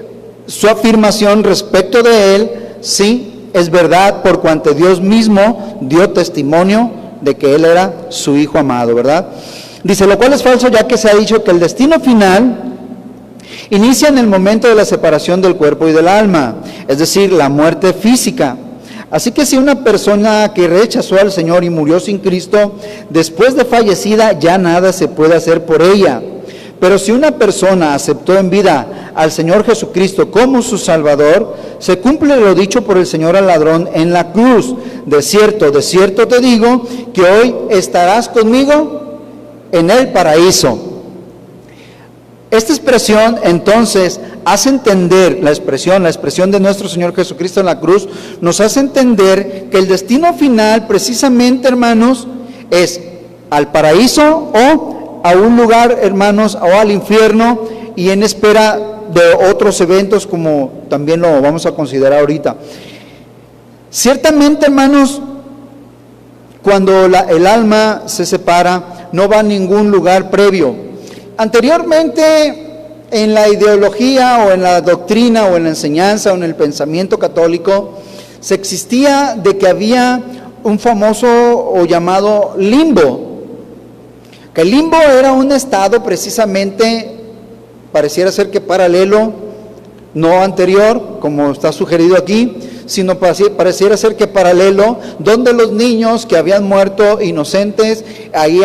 su afirmación respecto de Él, sí, es verdad por cuanto Dios mismo dio testimonio de que Él era su Hijo amado, ¿verdad? Dice, lo cual es falso ya que se ha dicho que el destino final Inicia en el momento de la separación del cuerpo y del alma, es decir, la muerte física. Así que si una persona que rechazó al Señor y murió sin Cristo, después de fallecida ya nada se puede hacer por ella. Pero si una persona aceptó en vida al Señor Jesucristo como su Salvador, se cumple lo dicho por el Señor al ladrón en la cruz. De cierto te digo, que hoy estarás conmigo en el paraíso. Esta expresión, entonces, hace entender, la expresión de nuestro Señor Jesucristo en la cruz, nos hace entender que el destino final, precisamente, hermanos, es al paraíso o a un lugar, hermanos, o al infierno, y en espera de otros eventos, como también lo vamos a considerar ahorita. Ciertamente, hermanos, cuando el alma se separa, no va a ningún lugar previo. Anteriormente, en la ideología o en la doctrina o en la enseñanza o en el pensamiento católico, se existía de que había un famoso o llamado limbo, que el limbo era un estado precisamente, pareciera ser que paralelo, no anterior, como está sugerido aquí, sino pareciera ser que paralelo, donde los niños que habían muerto inocentes, ahí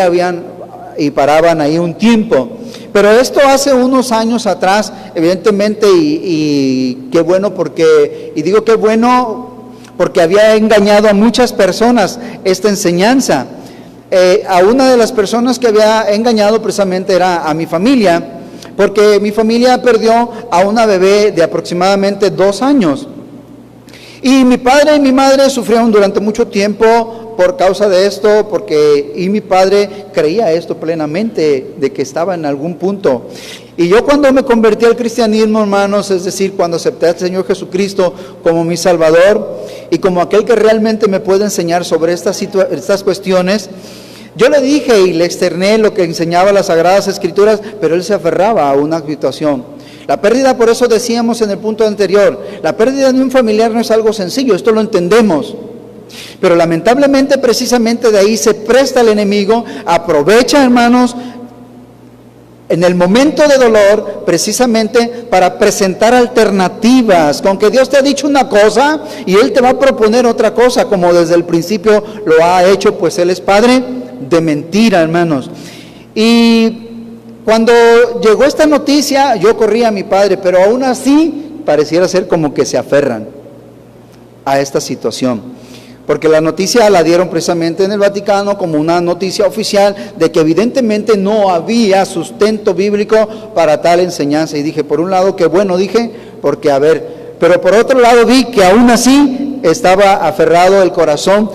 y paraban ahí un tiempo. Pero esto hace unos años atrás, evidentemente, y qué bueno y digo qué bueno porque había engañado a muchas personas esta enseñanza. A una de las personas que había engañado precisamente era a mi familia, porque mi familia perdió a una bebé de aproximadamente 2 años. Y mi padre y mi madre sufrieron durante mucho tiempo por causa de esto, y mi padre creía esto plenamente, de que estaba en algún punto. Y yo cuando me convertí al cristianismo, hermanos, es decir, cuando acepté al Señor Jesucristo como mi Salvador y como aquel que realmente me puede enseñar sobre estas cuestiones, yo le dije y le externé lo que enseñaba las Sagradas Escrituras, pero él se aferraba a una situación. La pérdida, por eso decíamos en el punto anterior, la pérdida de un familiar no es algo sencillo, esto lo entendemos. Pero lamentablemente, precisamente de ahí se presta el enemigo, aprovecha, hermanos, en el momento de dolor, precisamente para presentar alternativas, con que Dios te ha dicho una cosa y Él te va a proponer otra cosa, como desde el principio lo ha hecho, pues Él es padre de mentira, hermanos. Y cuando llegó esta noticia, yo corrí a mi padre, pero aún así pareciera ser como que se aferran a esta situación. Porque la noticia la dieron precisamente en el Vaticano como una noticia oficial de que evidentemente no había sustento bíblico para tal enseñanza. Y dije, por un lado, qué bueno, porque pero por otro lado vi que aún así estaba aferrado el corazón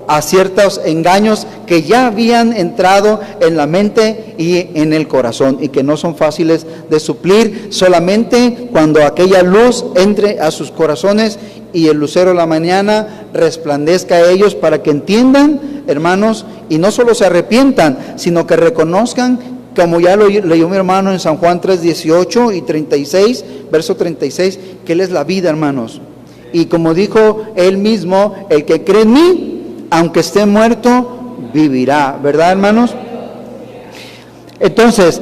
a ciertos engaños que ya habían entrado en la mente y en el corazón y que no son fáciles de suplir, solamente cuando aquella luz entre a sus corazones y el lucero de la mañana resplandezca a ellos, para que entiendan, hermanos, y no solo se arrepientan, sino que reconozcan, como ya lo leyó mi hermano en San Juan 3:18 y 36, verso 36, que Él es la vida, hermanos. Y como dijo Él mismo, el que cree en mí, aunque esté muerto, vivirá, ¿verdad, hermanos? Entonces,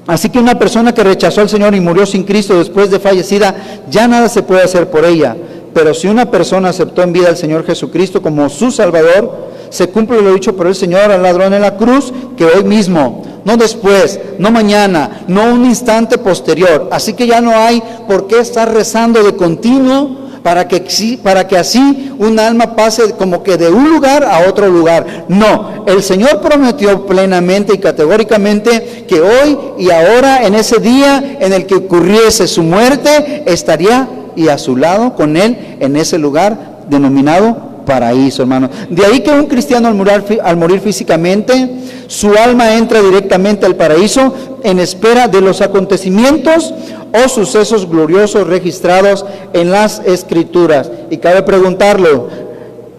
así que una persona que rechazó al Señor y murió sin Cristo después de fallecida, ya nada se puede hacer por ella. Pero si una persona aceptó en vida al Señor Jesucristo como su Salvador, se cumple lo dicho por el Señor al ladrón en la cruz, que hoy mismo, no después, no mañana, no un instante posterior. Así que ya no hay por qué estar rezando de continuo para que así un alma pase como que de un lugar a otro lugar. No, el Señor prometió plenamente y categóricamente que hoy y ahora, en ese día en el que ocurriese su muerte, estaría y a su lado con Él en ese lugar denominado paraíso, hermano. De ahí que un cristiano al morir físicamente, su alma entra directamente al paraíso en espera de los acontecimientos o sucesos gloriosos registrados en las Escrituras. Y cabe preguntarlo,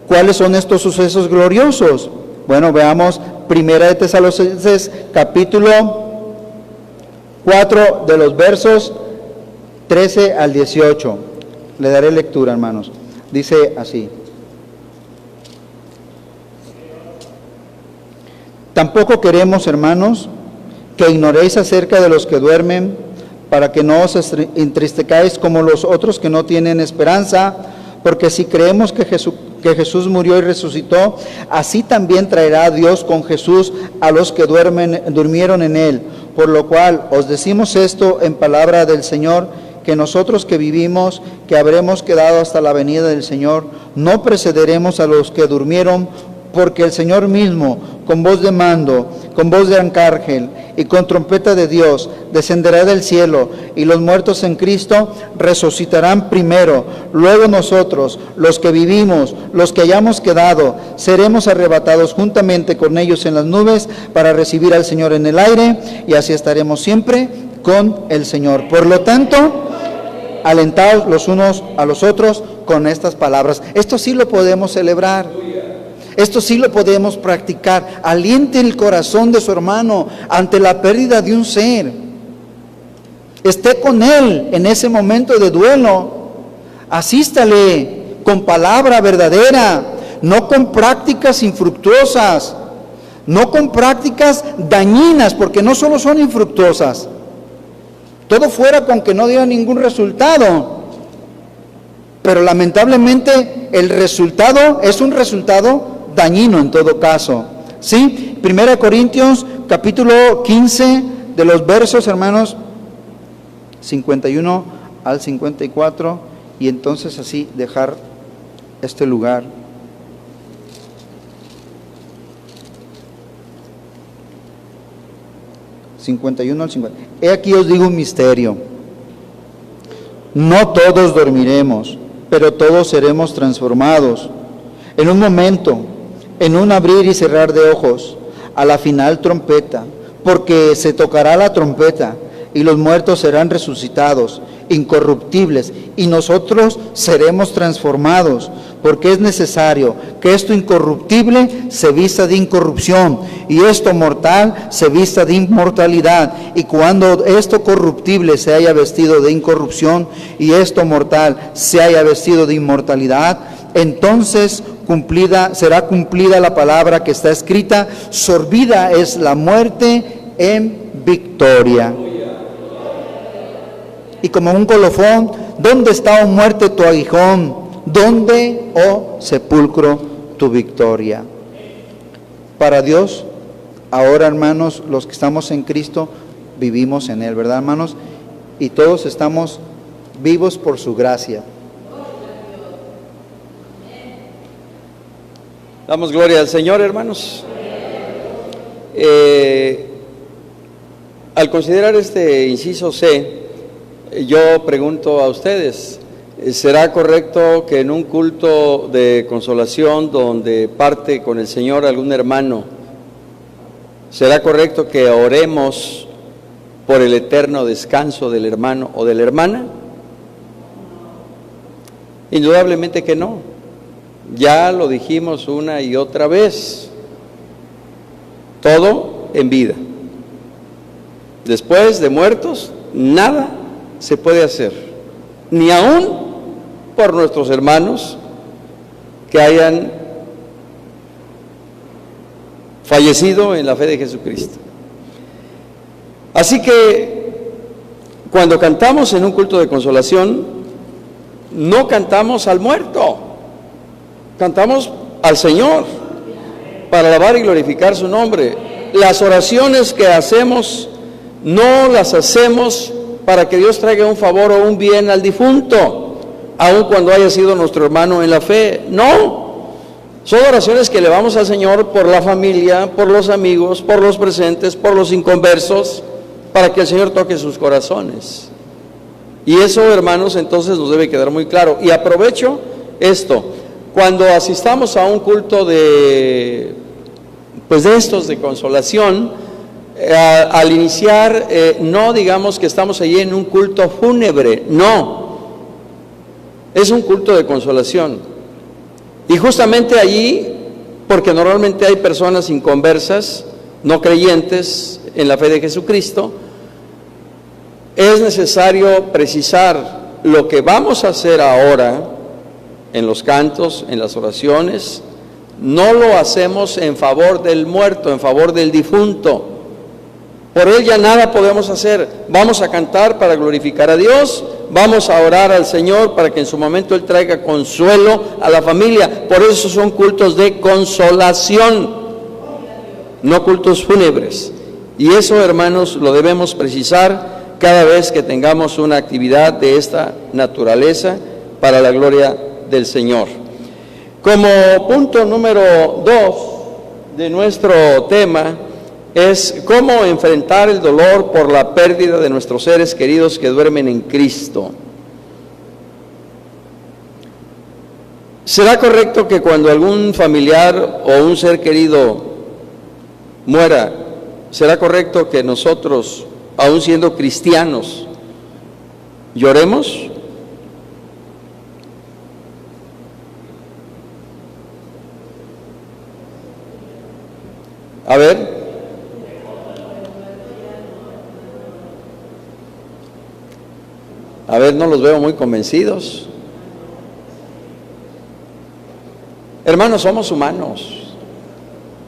¿cuáles son estos sucesos gloriosos? Bueno, veamos 1 de Tesalonicenses capítulo 4 de los versos 13 al 18. Le daré lectura, hermanos. Dice así: tampoco queremos, hermanos, que ignoréis acerca de los que duermen, para que no os entristezcáis como los otros que no tienen esperanza, porque si creemos que Jesús murió y resucitó, así también traerá Dios con Jesús a los que durmieron en él. Por lo cual os decimos esto en palabra del Señor, que nosotros que vivimos, que habremos quedado hasta la venida del Señor, no precederemos a los que durmieron, porque el Señor mismo, con voz de mando, con voz de arcángel y con trompeta de Dios, descenderá del cielo, y los muertos en Cristo resucitarán primero. Luego nosotros, los que vivimos, los que hayamos quedado, seremos arrebatados juntamente con ellos en las nubes para recibir al Señor en el aire, y así estaremos siempre con el Señor. Por lo tanto, alentaos los unos a los otros con estas palabras. Esto sí lo podemos celebrar. Esto sí lo podemos practicar. Aliente el corazón de su hermano ante la pérdida de un ser. Esté con él en ese momento de duelo. Asístale con palabra verdadera, no con prácticas infructuosas, no con prácticas dañinas, porque no solo son infructuosas. Todo fuera con que no diera ningún resultado. Pero lamentablemente el resultado es un resultado dañino en todo caso. ¿Sí? 1 Corintios capítulo 15, de los versos, hermanos, 51 al 54, y entonces así dejar este lugar. ...51 al 50. He aquí os digo un misterio. No todos dormiremos, pero todos seremos transformados. En un momento, en un abrir y cerrar de ojos, a la final trompeta, porque se tocará la trompeta, y los muertos serán resucitados, incorruptibles, y nosotros seremos transformados, porque es necesario que esto incorruptible se vista de incorrupción, y esto mortal se vista de inmortalidad. Y cuando esto corruptible se haya vestido de incorrupción, y esto mortal se haya vestido de inmortalidad, entonces será cumplida la palabra que está escrita: sorbida es la muerte en victoria. Y como un colofón, ¿dónde está, oh muerte, tu aguijón? ¿Dónde, oh sepulcro, tu victoria? Para Dios, ahora, hermanos, los que estamos en Cristo, vivimos en Él, ¿verdad, hermanos? Y todos estamos vivos por su gracia. Damos gloria al Señor, hermanos. Al considerar este inciso C, yo pregunto a ustedes, ¿será correcto que en un culto de consolación donde parte con el Señor algún hermano, será correcto que oremos por el eterno descanso del hermano o de la hermana? Indudablemente que no. Ya lo dijimos una y otra vez. Todo en vida. Después de muertos, nada se puede hacer, ni aún por nuestros hermanos que hayan fallecido en la fe de Jesucristo. Así que cuando cantamos en un culto de consolación, no cantamos al muerto, cantamos al Señor para alabar y glorificar su nombre. Las oraciones que hacemos no las hacemos para que Dios traiga un favor o un bien al difunto, aun cuando haya sido nuestro hermano en la fe. No, son oraciones que elevamos al Señor por la familia, por los amigos, por los presentes, por los inconversos, para que el Señor toque sus corazones. Y eso, hermanos, entonces nos debe quedar muy claro. Y aprovecho esto: cuando asistamos a un culto de estos de consolación, al iniciar, no digamos que estamos allí en un culto fúnebre, no, es un culto de consolación. Y justamente allí, porque normalmente hay personas inconversas, no creyentes en la fe de Jesucristo, es necesario precisar lo que vamos a hacer ahora en los cantos, en las oraciones. No lo hacemos en favor del muerto, en favor del difunto. Por Él ya nada podemos hacer. Vamos a cantar para glorificar a Dios, vamos a orar al Señor para que en su momento Él traiga consuelo a la familia. Por eso son cultos de consolación, no cultos fúnebres. Y eso, hermanos, lo debemos precisar cada vez que tengamos una actividad de esta naturaleza para la gloria del Señor. Como punto número 2 de nuestro tema es cómo enfrentar el dolor por la pérdida de nuestros seres queridos que duermen en Cristo. ¿Será correcto que cuando algún familiar o un ser querido muera, será correcto que nosotros, aun siendo cristianos, lloremos? A ver, no los veo muy convencidos. Hermanos, somos humanos.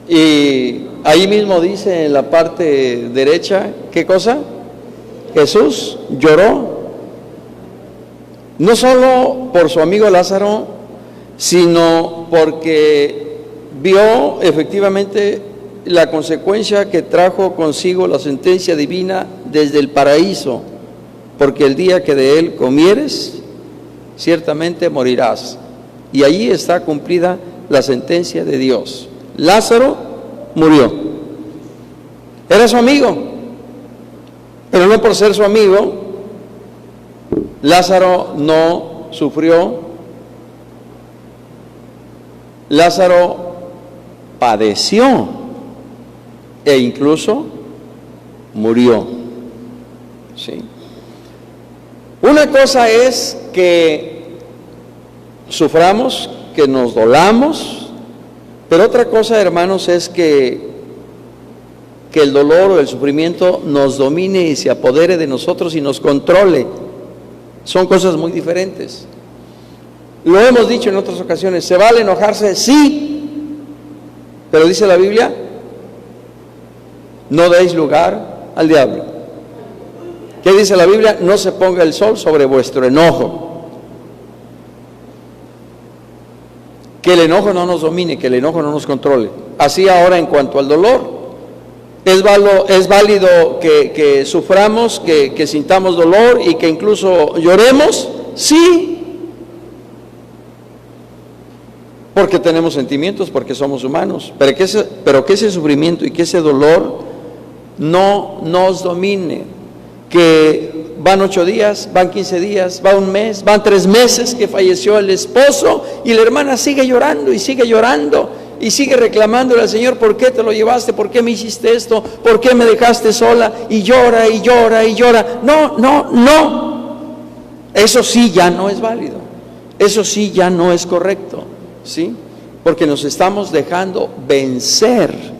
Y ahí mismo dice en la parte derecha, ¿qué cosa? Jesús lloró, no solo por su amigo Lázaro, sino porque vio efectivamente la consecuencia que trajo consigo la sentencia divina desde el paraíso, porque el día que de él comieres, ciertamente morirás. Y allí está cumplida la sentencia de Dios. Lázaro murió. Era su amigo, pero no por ser su amigo, Lázaro no sufrió. Lázaro padeció e incluso murió. ¿Sí? Una cosa es que suframos, que nos dolamos, pero otra cosa, hermanos, es que el dolor o el sufrimiento nos domine y se apodere de nosotros y nos controle. Son cosas muy diferentes. Lo hemos dicho en otras ocasiones, ¿se vale enojarse? Sí, pero dice la Biblia, no deis lugar al diablo. ¿Qué dice la Biblia? No se ponga el sol sobre vuestro enojo. Que el enojo no nos domine, que el enojo no nos controle. Así ahora en cuanto al dolor, es válido que suframos, que sintamos dolor y que incluso lloremos, sí, porque tenemos sentimientos, porque somos humanos, pero que ese sufrimiento y que ese dolor no nos domine, que van 8 días, van 15 días, va un mes, van 3 meses que falleció el esposo y la hermana sigue llorando y sigue llorando y sigue reclamándole al Señor, ¿por qué te lo llevaste? ¿Por qué me hiciste esto? ¿Por qué me dejaste sola? Y llora y llora y llora. No, eso sí ya no es válido, eso sí ya no es correcto, ¿sí? Porque nos estamos dejando vencer.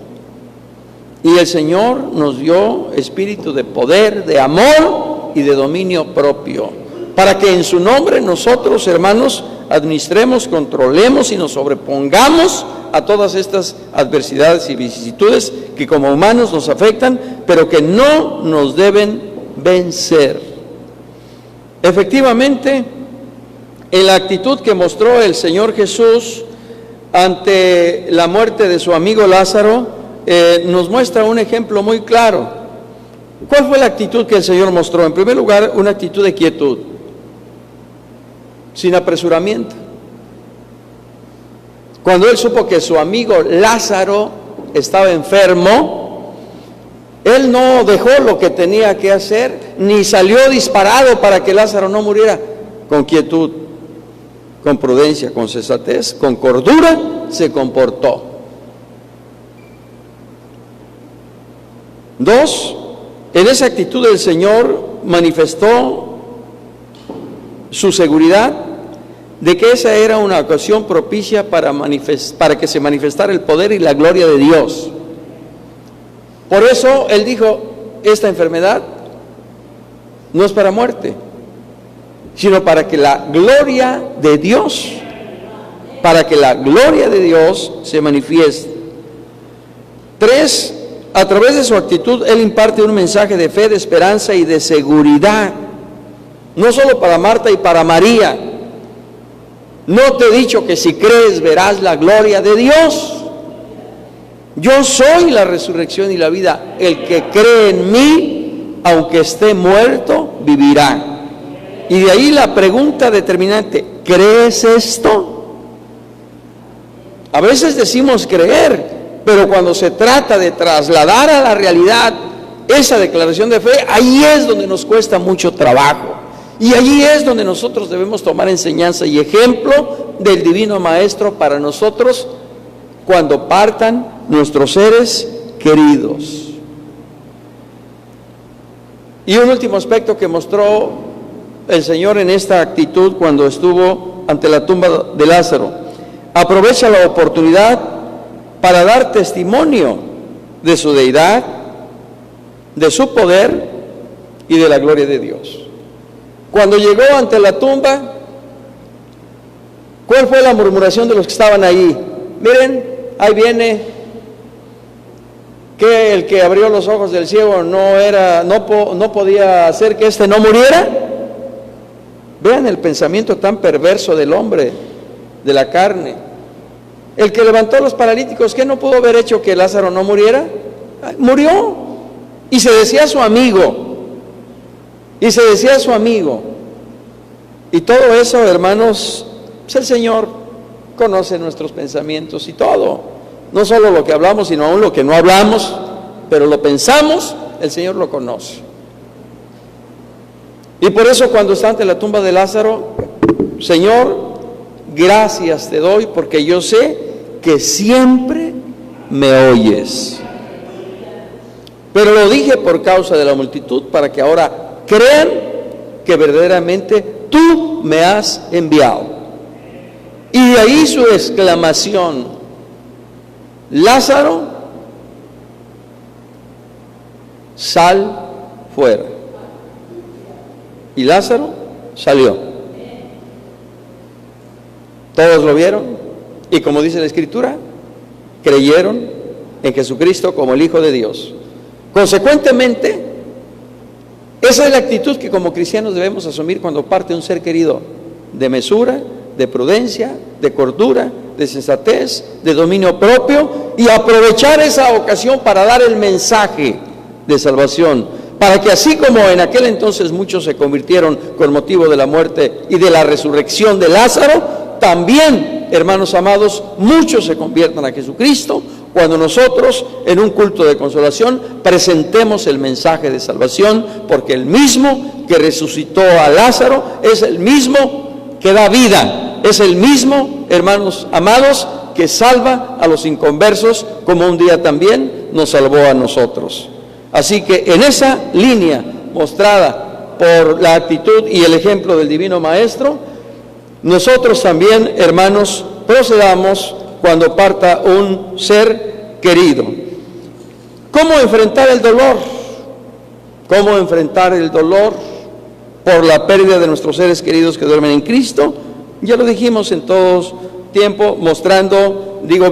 Y el Señor nos dio espíritu de poder, de amor y de dominio propio, para que en su nombre nosotros, hermanos, administremos, controlemos y nos sobrepongamos a todas estas adversidades y vicisitudes que como humanos nos afectan, pero que no nos deben vencer. Efectivamente, en la actitud que mostró el Señor Jesús ante la muerte de su amigo Lázaro, nos muestra un ejemplo muy claro. ¿Cuál fue la actitud que el Señor mostró? En primer lugar, una actitud de quietud, sin apresuramiento. Cuando él supo que su amigo Lázaro estaba enfermo, él no dejó lo que tenía que hacer, ni salió disparado para que Lázaro no muriera. Con quietud, con prudencia, con sensatez, con cordura, se comportó. 2, en esa actitud el Señor manifestó su seguridad de que esa era una ocasión propicia para que se manifestara el poder y la gloria de Dios. Por eso Él dijo, esta enfermedad no es para muerte, sino para que la gloria de Dios, se manifieste. 3, a través de su actitud, Él imparte un mensaje de fe, de esperanza y de seguridad. No solo para Marta y para María. No te he dicho que si crees verás la gloria de Dios. Yo soy la resurrección y la vida. El que cree en mí, aunque esté muerto, vivirá. Y de ahí la pregunta determinante: ¿crees esto? A veces decimos creer, pero cuando se trata de trasladar a la realidad esa declaración de fe, ahí es donde nos cuesta mucho trabajo. Y allí es donde nosotros debemos tomar enseñanza y ejemplo del Divino Maestro para nosotros cuando partan nuestros seres queridos. Y un último aspecto que mostró el Señor en esta actitud cuando estuvo ante la tumba de Lázaro: aprovecha la oportunidad para dar testimonio de su deidad, de su poder y de la gloria de Dios. Cuando llegó ante la tumba, ¿cuál fue la murmuración de los que estaban ahí? Miren, ahí viene, que el que abrió los ojos del ciego no podía hacer que éste no muriera. Vean el pensamiento tan perverso del hombre, de la carne. El que levantó a los paralíticos, ¿qué no pudo haber hecho que Lázaro no muriera? Murió. Y se decía su amigo. Y se decía su amigo. Y todo eso, hermanos, pues el Señor conoce nuestros pensamientos y todo. No solo lo que hablamos, sino aún lo que no hablamos, pero lo pensamos, el Señor lo conoce. Y por eso cuando está ante la tumba de Lázaro: Señor, gracias te doy porque yo sé que siempre me oyes. Pero lo dije por causa de la multitud, para que ahora crean que verdaderamente tú me has enviado. Y de ahí su exclamación: Lázaro, sal fuera. Y Lázaro salió. Todos lo vieron y, como dice la Escritura, creyeron en Jesucristo como el Hijo de Dios. Consecuentemente, esa es la actitud que como cristianos debemos asumir cuando parte un ser querido: de mesura, de prudencia, de cordura, de sensatez, de dominio propio, y aprovechar esa ocasión para dar el mensaje de salvación, para que así como en aquel entonces muchos se convirtieron con motivo de la muerte y de la resurrección de Lázaro, también, hermanos amados, muchos se conviertan a Jesucristo cuando nosotros en un culto de consolación presentemos el mensaje de salvación, porque el mismo que resucitó a Lázaro es el mismo que da vida, es el mismo, hermanos amados, que salva a los inconversos, como un día también nos salvó a nosotros. Así que en esa línea mostrada por la actitud y el ejemplo del Divino Maestro, nosotros también, hermanos, procedamos cuando parta un ser querido. ¿Cómo enfrentar el dolor? ¿Cómo enfrentar el dolor por la pérdida de nuestros seres queridos que duermen en Cristo? Ya lo dijimos en todo tiempo,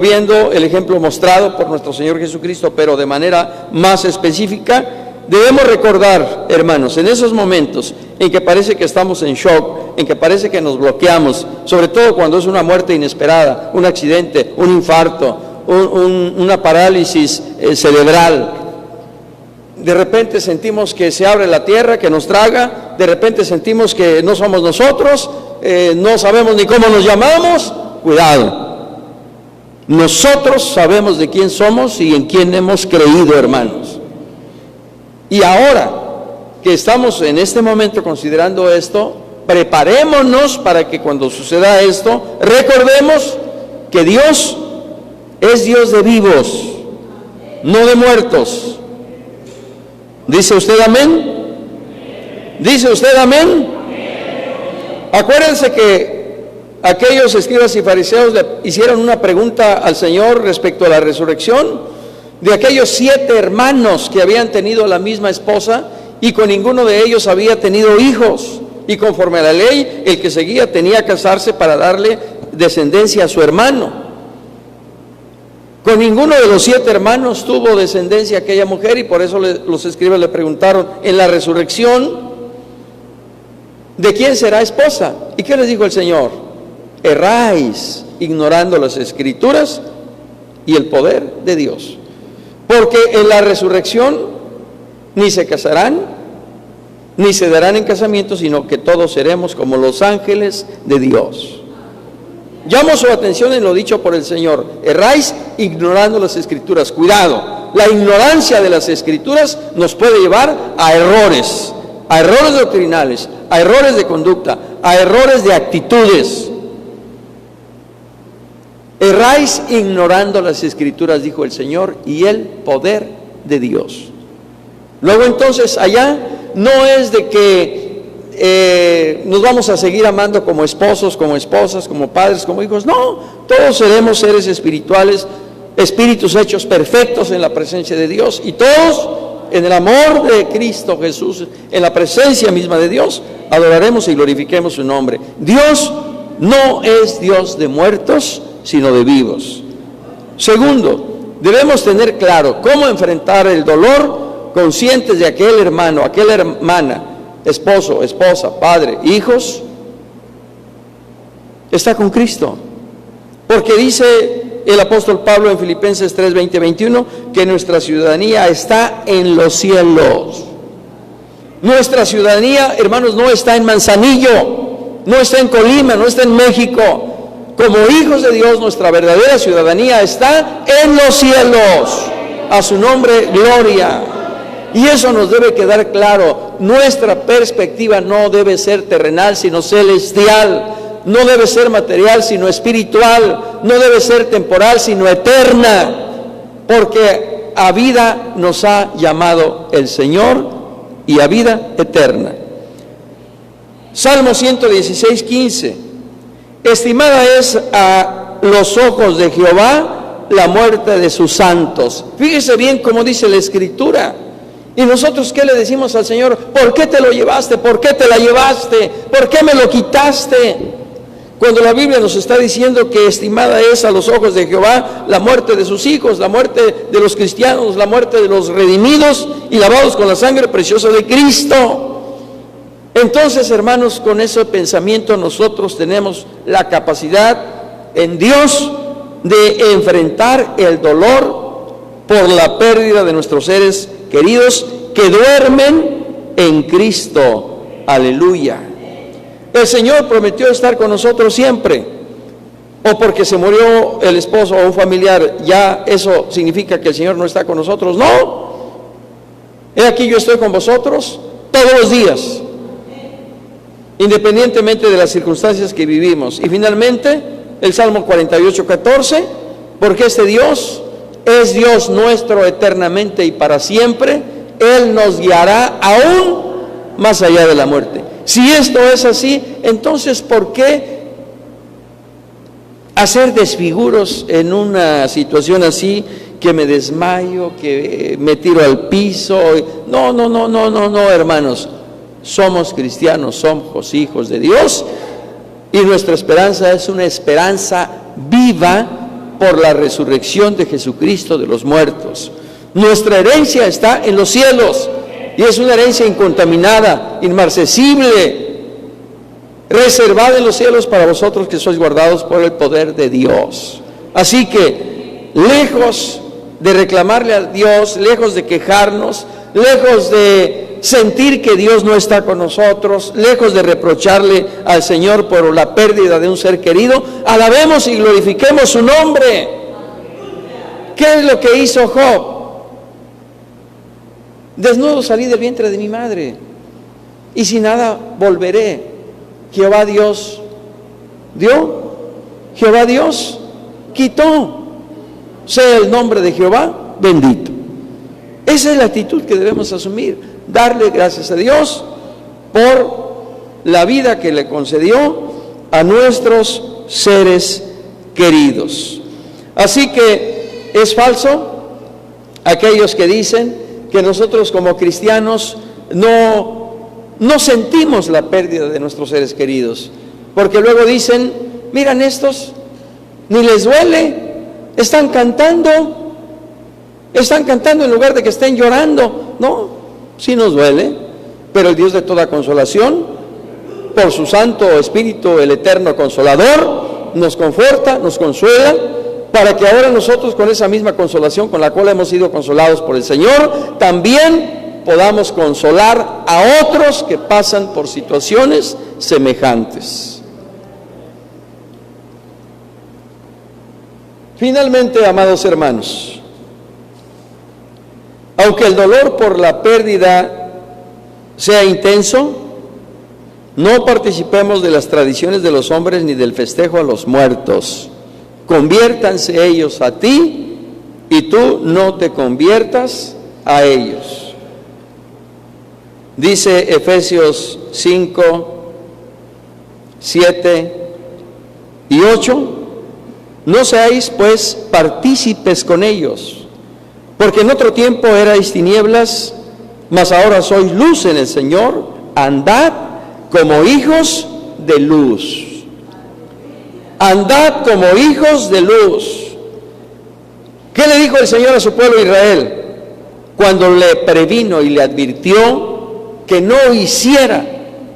viendo el ejemplo mostrado por nuestro Señor Jesucristo, pero de manera más específica. Debemos recordar, hermanos, en esos momentos en que parece que estamos en shock, en que parece que nos bloqueamos, sobre todo cuando es una muerte inesperada, un accidente, un infarto, una parálisis cerebral. De repente sentimos que se abre la tierra, que nos traga, de repente sentimos que no somos nosotros, no sabemos ni cómo nos llamamos. Cuidado. Nosotros sabemos de quién somos y en quién hemos creído, hermanos. Y ahora que estamos en este momento considerando esto, preparémonos para que cuando suceda esto, recordemos que Dios es Dios de vivos, no de muertos. ¿Dice usted amén? ¿Dice usted amén? Acuérdense que aquellos escribas y fariseos le hicieron una pregunta al Señor respecto a la resurrección de aquellos 7 hermanos que habían tenido la misma esposa y con ninguno de ellos había tenido hijos, y conforme a la ley el que seguía tenía que casarse para darle descendencia a su hermano. Con ninguno de los 7 hermanos tuvo descendencia aquella mujer, y por eso los escribas le preguntaron en la resurrección, ¿de quién será esposa? ¿Y qué les dijo el Señor? Erráis ignorando las Escrituras y el poder de Dios. Porque en la resurrección ni se casarán, ni se darán en casamiento, sino que todos seremos como los ángeles de Dios. Llamo su atención en lo dicho por el Señor: erráis ignorando las Escrituras. Cuidado, la ignorancia de las Escrituras nos puede llevar a errores doctrinales, a errores de conducta, a errores de actitudes. Erráis ignorando las Escrituras, dijo el Señor, y el poder de Dios. Luego entonces allá no es de que nos vamos a seguir amando como esposos, como esposas, como padres, como hijos. No, todos seremos seres espirituales, espíritus hechos perfectos en la presencia de Dios, y todos en el amor de Cristo Jesús, en la presencia misma de Dios, adoraremos y glorifiquemos su nombre. Dios no es Dios de muertos, sino de vivos. Segundo, debemos tener claro cómo enfrentar el dolor, conscientes de aquel hermano, aquella hermana, esposo, esposa, padre, hijos, está con Cristo. Porque dice el apóstol Pablo en Filipenses 3, 20, 21, que nuestra ciudadanía está en los cielos. Nuestra ciudadanía, hermanos, no está en Manzanillo, no está en Colima, no está en México. Como hijos de Dios, nuestra verdadera ciudadanía está en los cielos. A su nombre, gloria. Y eso nos debe quedar claro. Nuestra perspectiva no debe ser terrenal, sino celestial. No debe ser material, sino espiritual. No debe ser temporal, sino eterna. Porque a vida nos ha llamado el Señor, y a vida eterna. Salmo 116, 15. Estimada es a los ojos de Jehová la muerte de sus santos. Fíjese bien cómo dice la Escritura. Y nosotros, ¿qué le decimos al Señor? ¿Por qué te lo llevaste? ¿Por qué te la llevaste? ¿Por qué me lo quitaste? Cuando la Biblia nos está diciendo que estimada es a los ojos de Jehová la muerte de sus hijos, la muerte de los cristianos, la muerte de los redimidos y lavados con la sangre preciosa de Cristo. Entonces, hermanos, con ese pensamiento nosotros tenemos la capacidad en Dios de enfrentar el dolor por la pérdida de nuestros seres queridos que duermen en Cristo. Aleluya. El Señor prometió estar con nosotros siempre. O porque se murió el esposo o un familiar, ya eso significa que el Señor no está con nosotros. No. He aquí, yo estoy con vosotros todos los días, independientemente de las circunstancias que vivimos. Y finalmente, el Salmo 48, 14, porque este Dios es Dios nuestro eternamente y para siempre. Él nos guiará aún más allá de la muerte. Si esto es así, entonces ¿por qué hacer desfiguros en una situación así, que me desmayo, que me tiro al piso? No, hermanos. Somos cristianos, somos hijos de Dios, y nuestra esperanza es una esperanza viva por la resurrección de Jesucristo de los muertos. Nuestra herencia está en los cielos, y es una herencia incontaminada, inmarcesible, reservada en los cielos para vosotros que sois guardados por el poder de Dios. Así que, lejos de reclamarle a Dios, lejos de quejarnos, lejos de sentir que Dios no está con nosotros, lejos de reprocharle al Señor por la pérdida de un ser querido, alabemos y glorifiquemos su nombre. ¿Qué es lo que hizo Job? Desnudo salí del vientre de mi madre, y sin nada volveré. Jehová Dios dio, Jehová Dios quitó. Sea el nombre de Jehová bendito. Esa es la actitud que debemos asumir. Darle gracias a Dios por la vida que le concedió a nuestros seres queridos. Así que es falso aquellos que dicen que nosotros como cristianos no sentimos la pérdida de nuestros seres queridos, porque luego dicen, miran estos, ni les duele, están cantando en lugar de que estén llorando. No, sí nos duele, pero el Dios de toda consolación, por su Santo Espíritu, el Eterno Consolador, nos conforta, nos consuela, para que ahora nosotros, con esa misma consolación con la cual hemos sido consolados por el Señor, también podamos consolar a otros que pasan por situaciones semejantes. Finalmente, amados hermanos, aunque el dolor por la pérdida sea intenso, no participemos de las tradiciones de los hombres ni del festejo a los muertos. Conviértanse ellos a ti y tú no te conviertas a ellos. Dice Efesios 5, 7 y 8, no seáis pues partícipes con ellos, porque en otro tiempo erais tinieblas, mas ahora sois luz en el Señor, andad como hijos de luz. Andad como hijos de luz. ¿Qué le dijo el Señor a su pueblo Israel cuando le previno y le advirtió que no hiciera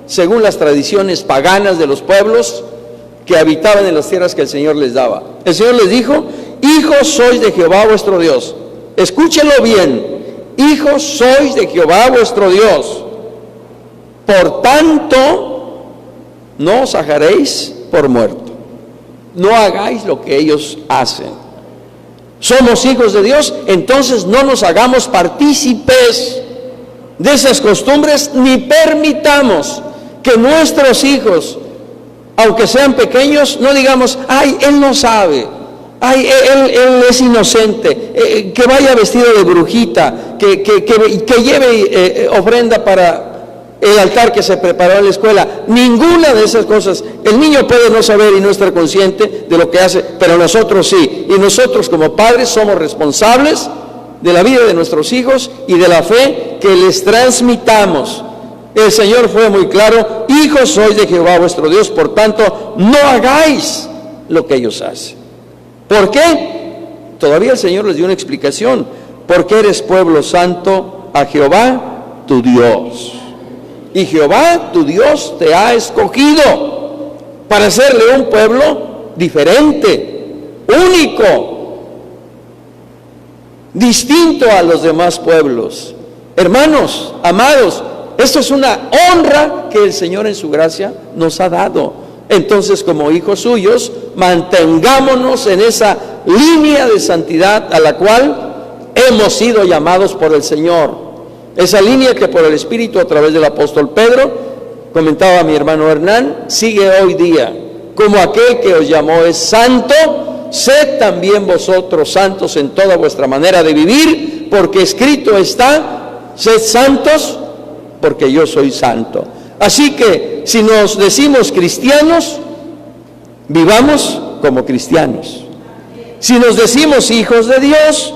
según las tradiciones paganas de los pueblos que habitaban en las tierras que el Señor les daba? El Señor les dijo: hijos sois de Jehová vuestro Dios. Escúchelo bien: hijos sois de Jehová vuestro Dios. Por tanto, no os hallaréis por muerto. No hagáis lo que ellos hacen. Somos hijos de Dios, entonces no nos hagamos partícipes de esas costumbres, ni permitamos que nuestros hijos, aunque sean pequeños, no digamos: ay, él no sabe, ay, él es inocente, que vaya vestido de brujita, que lleve ofrenda para el altar que se preparó en la escuela. Ninguna de esas cosas. El niño puede no saber y no estar consciente de lo que hace, pero nosotros sí. Y nosotros como padres somos responsables de la vida de nuestros hijos y de la fe que les transmitamos. El Señor fue muy claro: hijos sois de Jehová vuestro Dios, por tanto no hagáis lo que ellos hacen. ¿Por qué? Todavía el Señor les dio una explicación: porque eres pueblo santo a Jehová tu Dios. Y Jehová tu Dios te ha escogido para hacerle un pueblo diferente, único, distinto a los demás pueblos. Hermanos, amados, esto es una honra que el Señor en su gracia nos ha dado. Entonces, como hijos suyos, mantengámonos en esa línea de santidad a la cual hemos sido llamados por el Señor. Esa línea que por el Espíritu, a través del apóstol Pedro, comentaba mi hermano Hernán, sigue hoy día. Como aquel que os llamó es santo, sed también vosotros santos en toda vuestra manera de vivir, porque escrito está: sed santos, porque yo soy santo. Así que, si nos decimos cristianos, vivamos como cristianos. Si nos decimos hijos de Dios,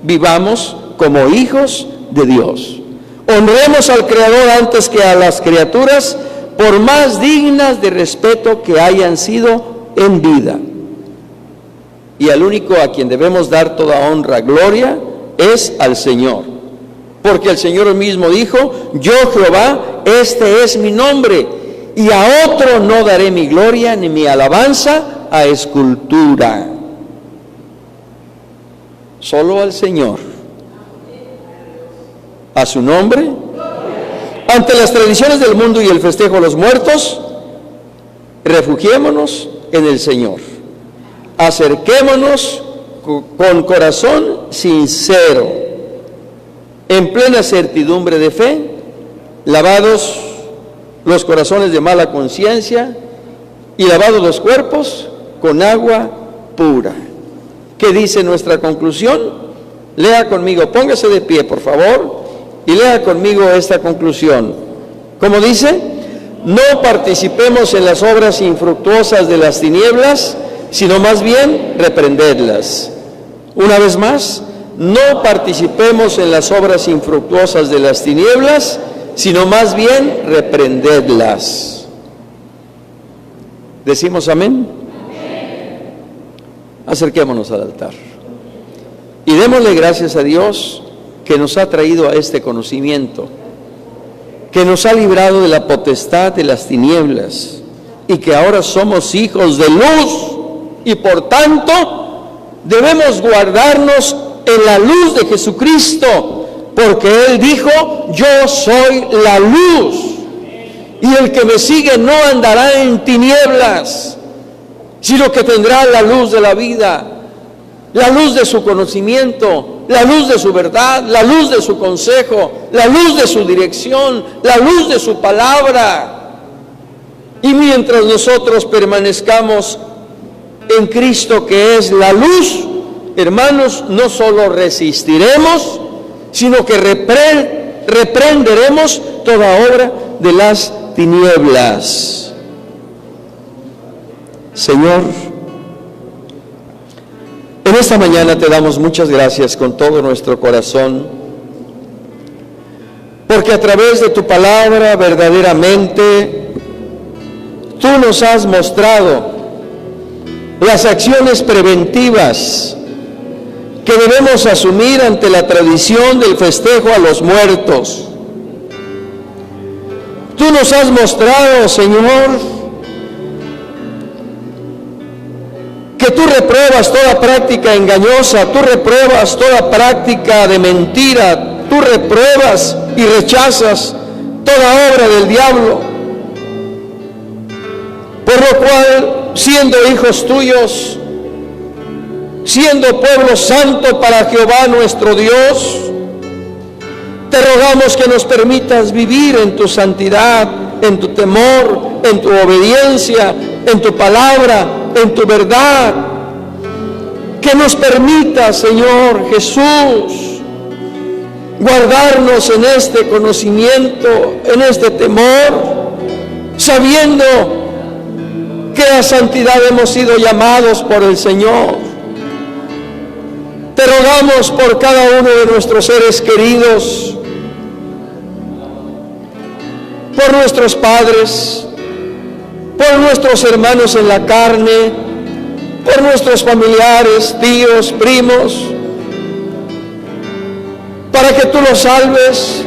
vivamos como hijos de Dios. Honremos al Creador antes que a las criaturas, por más dignas de respeto que hayan sido en vida. Y al único a quien debemos dar toda honra, gloria, es al Señor. Porque el Señor mismo dijo: yo Jehová, este es mi nombre, y a otro no daré mi gloria ni mi alabanza a escultura. Solo al Señor. A su nombre. Ante las tradiciones del mundo y el festejo a los muertos, refugiémonos en el Señor. Acerquémonos con corazón sincero, en plena certidumbre de fe, lavados los corazones de mala conciencia y lavados los cuerpos con agua pura. ¿Qué dice nuestra conclusión? Lea conmigo, póngase de pie, por favor, y lea conmigo esta conclusión. ¿Cómo dice? No participemos en las obras infructuosas de las tinieblas, sino más bien reprendedlas. Una vez más, no participemos en las obras infructuosas de las tinieblas, sino más bien reprendedlas. ¿Decimos amén? Acerquémonos al altar. Y démosle gracias a Dios que nos ha traído a este conocimiento, que nos ha librado de la potestad de las tinieblas y que ahora somos hijos de luz y por tanto debemos guardarnos en la luz de Jesucristo, porque Él dijo: yo soy la luz y el que me sigue no andará en tinieblas, sino que tendrá la luz de la vida, la luz de su conocimiento, la luz de su verdad, la luz de su consejo, la luz de su dirección, la luz de su palabra. Y mientras nosotros permanezcamos en Cristo, que es la luz, hermanos, no solo resistiremos, sino que reprenderemos toda obra de las tinieblas. Señor, en esta mañana te damos muchas gracias con todo nuestro corazón, porque a través de tu palabra verdaderamente tú nos has mostrado las acciones preventivas que debemos asumir ante la tradición del festejo a los muertos. Tú nos has mostrado, Señor, que tú repruebas toda práctica engañosa, tú repruebas toda práctica de mentira, tú repruebas y rechazas toda obra del diablo, por lo cual, siendo hijos tuyos, siendo pueblo santo para Jehová nuestro Dios, te rogamos que nos permitas vivir en tu santidad, en tu temor, en tu obediencia, en tu palabra, en tu verdad. Que nos permita, Señor Jesús, guardarnos en este conocimiento, en este temor, sabiendo que a santidad hemos sido llamados por el Señor. Te rogamos por cada uno de nuestros seres queridos, por nuestros padres, por nuestros hermanos en la carne, por nuestros familiares, tíos, primos, para que tú los salves,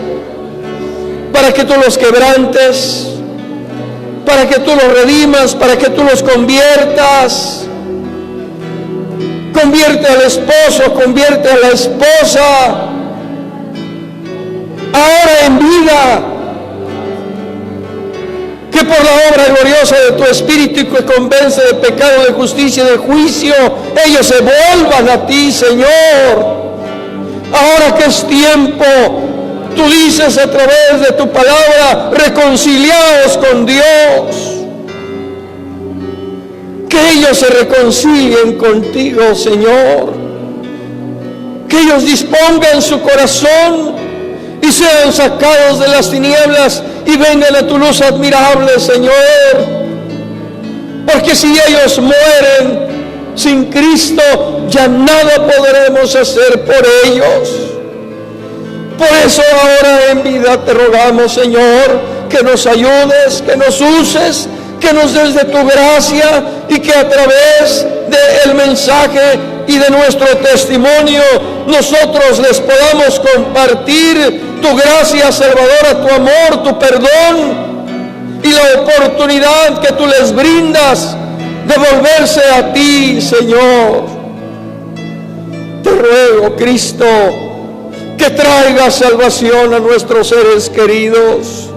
para que tú los quebrantes, para que tú los redimas, para que tú los conviertas. Convierte al esposo, convierte a la esposa, ahora en vida, que por la obra gloriosa de tu Espíritu y que convence de pecado, de justicia y de juicio, ellos se vuelvan a ti, Señor. Ahora que es tiempo, tú dices a través de tu palabra: reconciliaos con Dios. Que ellos se reconcilien contigo, Señor. Que ellos dispongan su corazón y sean sacados de las tinieblas y vengan a tu luz admirable, Señor. Porque si ellos mueren sin Cristo, ya nada podremos hacer por ellos. Por eso ahora en vida te rogamos, Señor, que nos ayudes, que nos uses, que nos des de tu gracia y que a través del mensaje y de nuestro testimonio nosotros les podamos compartir tu gracia salvadora, tu amor, tu perdón y la oportunidad que tú les brindas de volverse a ti, Señor. Te ruego, Cristo, que traiga salvación a nuestros seres queridos,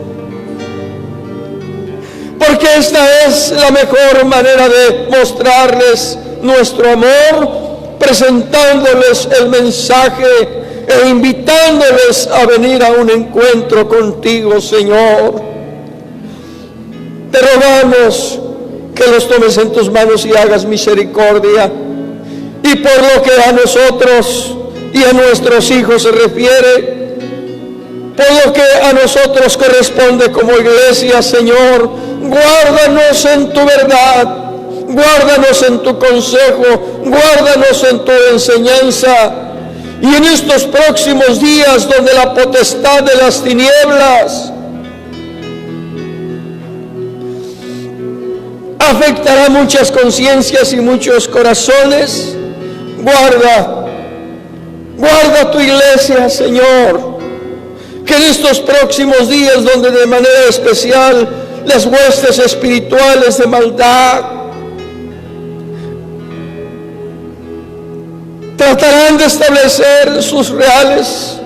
porque esta es la mejor manera de mostrarles nuestro amor, presentándoles el mensaje e invitándoles a venir a un encuentro contigo, Señor. Te rogamos que los tomes en tus manos y hagas misericordia, y por lo que a nosotros y a nuestros hijos se refiere, por lo que a nosotros corresponde como iglesia, Señor, guárdanos en tu verdad, guárdanos en tu consejo, guárdanos en tu enseñanza. Y en estos próximos días donde la potestad de las tinieblas afectará muchas conciencias y muchos corazones, guarda Guarda tu iglesia, Señor. Que en estos próximos días, donde de manera especial las huestes espirituales de maldad tratarán de establecer sus reales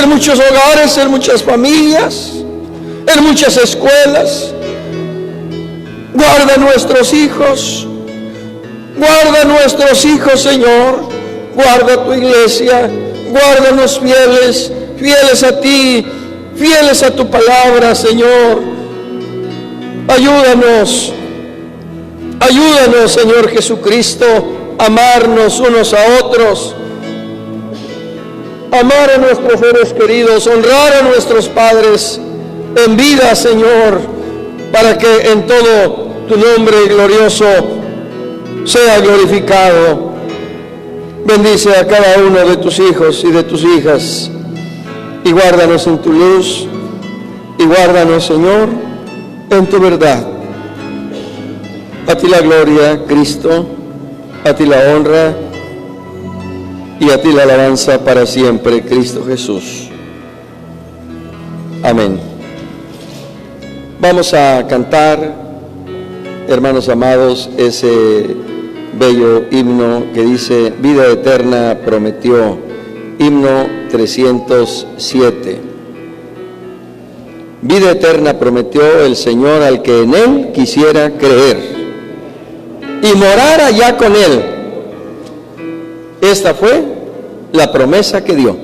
en muchos hogares, en muchas familias, en muchas escuelas. Guarda nuestros hijos, Señor. Guarda tu iglesia, guárdanos fieles, fieles a ti, fieles a tu palabra, Señor. Ayúdanos, Señor Jesucristo, a amarnos unos a otros, amar a nuestros seres queridos, honrar a nuestros padres en vida, Señor, para que en todo tu nombre glorioso sea glorificado. Bendice a cada uno de tus hijos y de tus hijas, y guárdanos en tu luz, y guárdanos, Señor, en tu verdad. A ti la gloria, Cristo, a ti la honra, y a ti la alabanza para siempre, Cristo Jesús. Amén. Vamos a cantar, hermanos amados, ese bello himno que dice: vida eterna prometió, himno 307. Vida eterna prometió el Señor al que en Él quisiera creer y morar allá con Él. Esta fue la promesa que dio.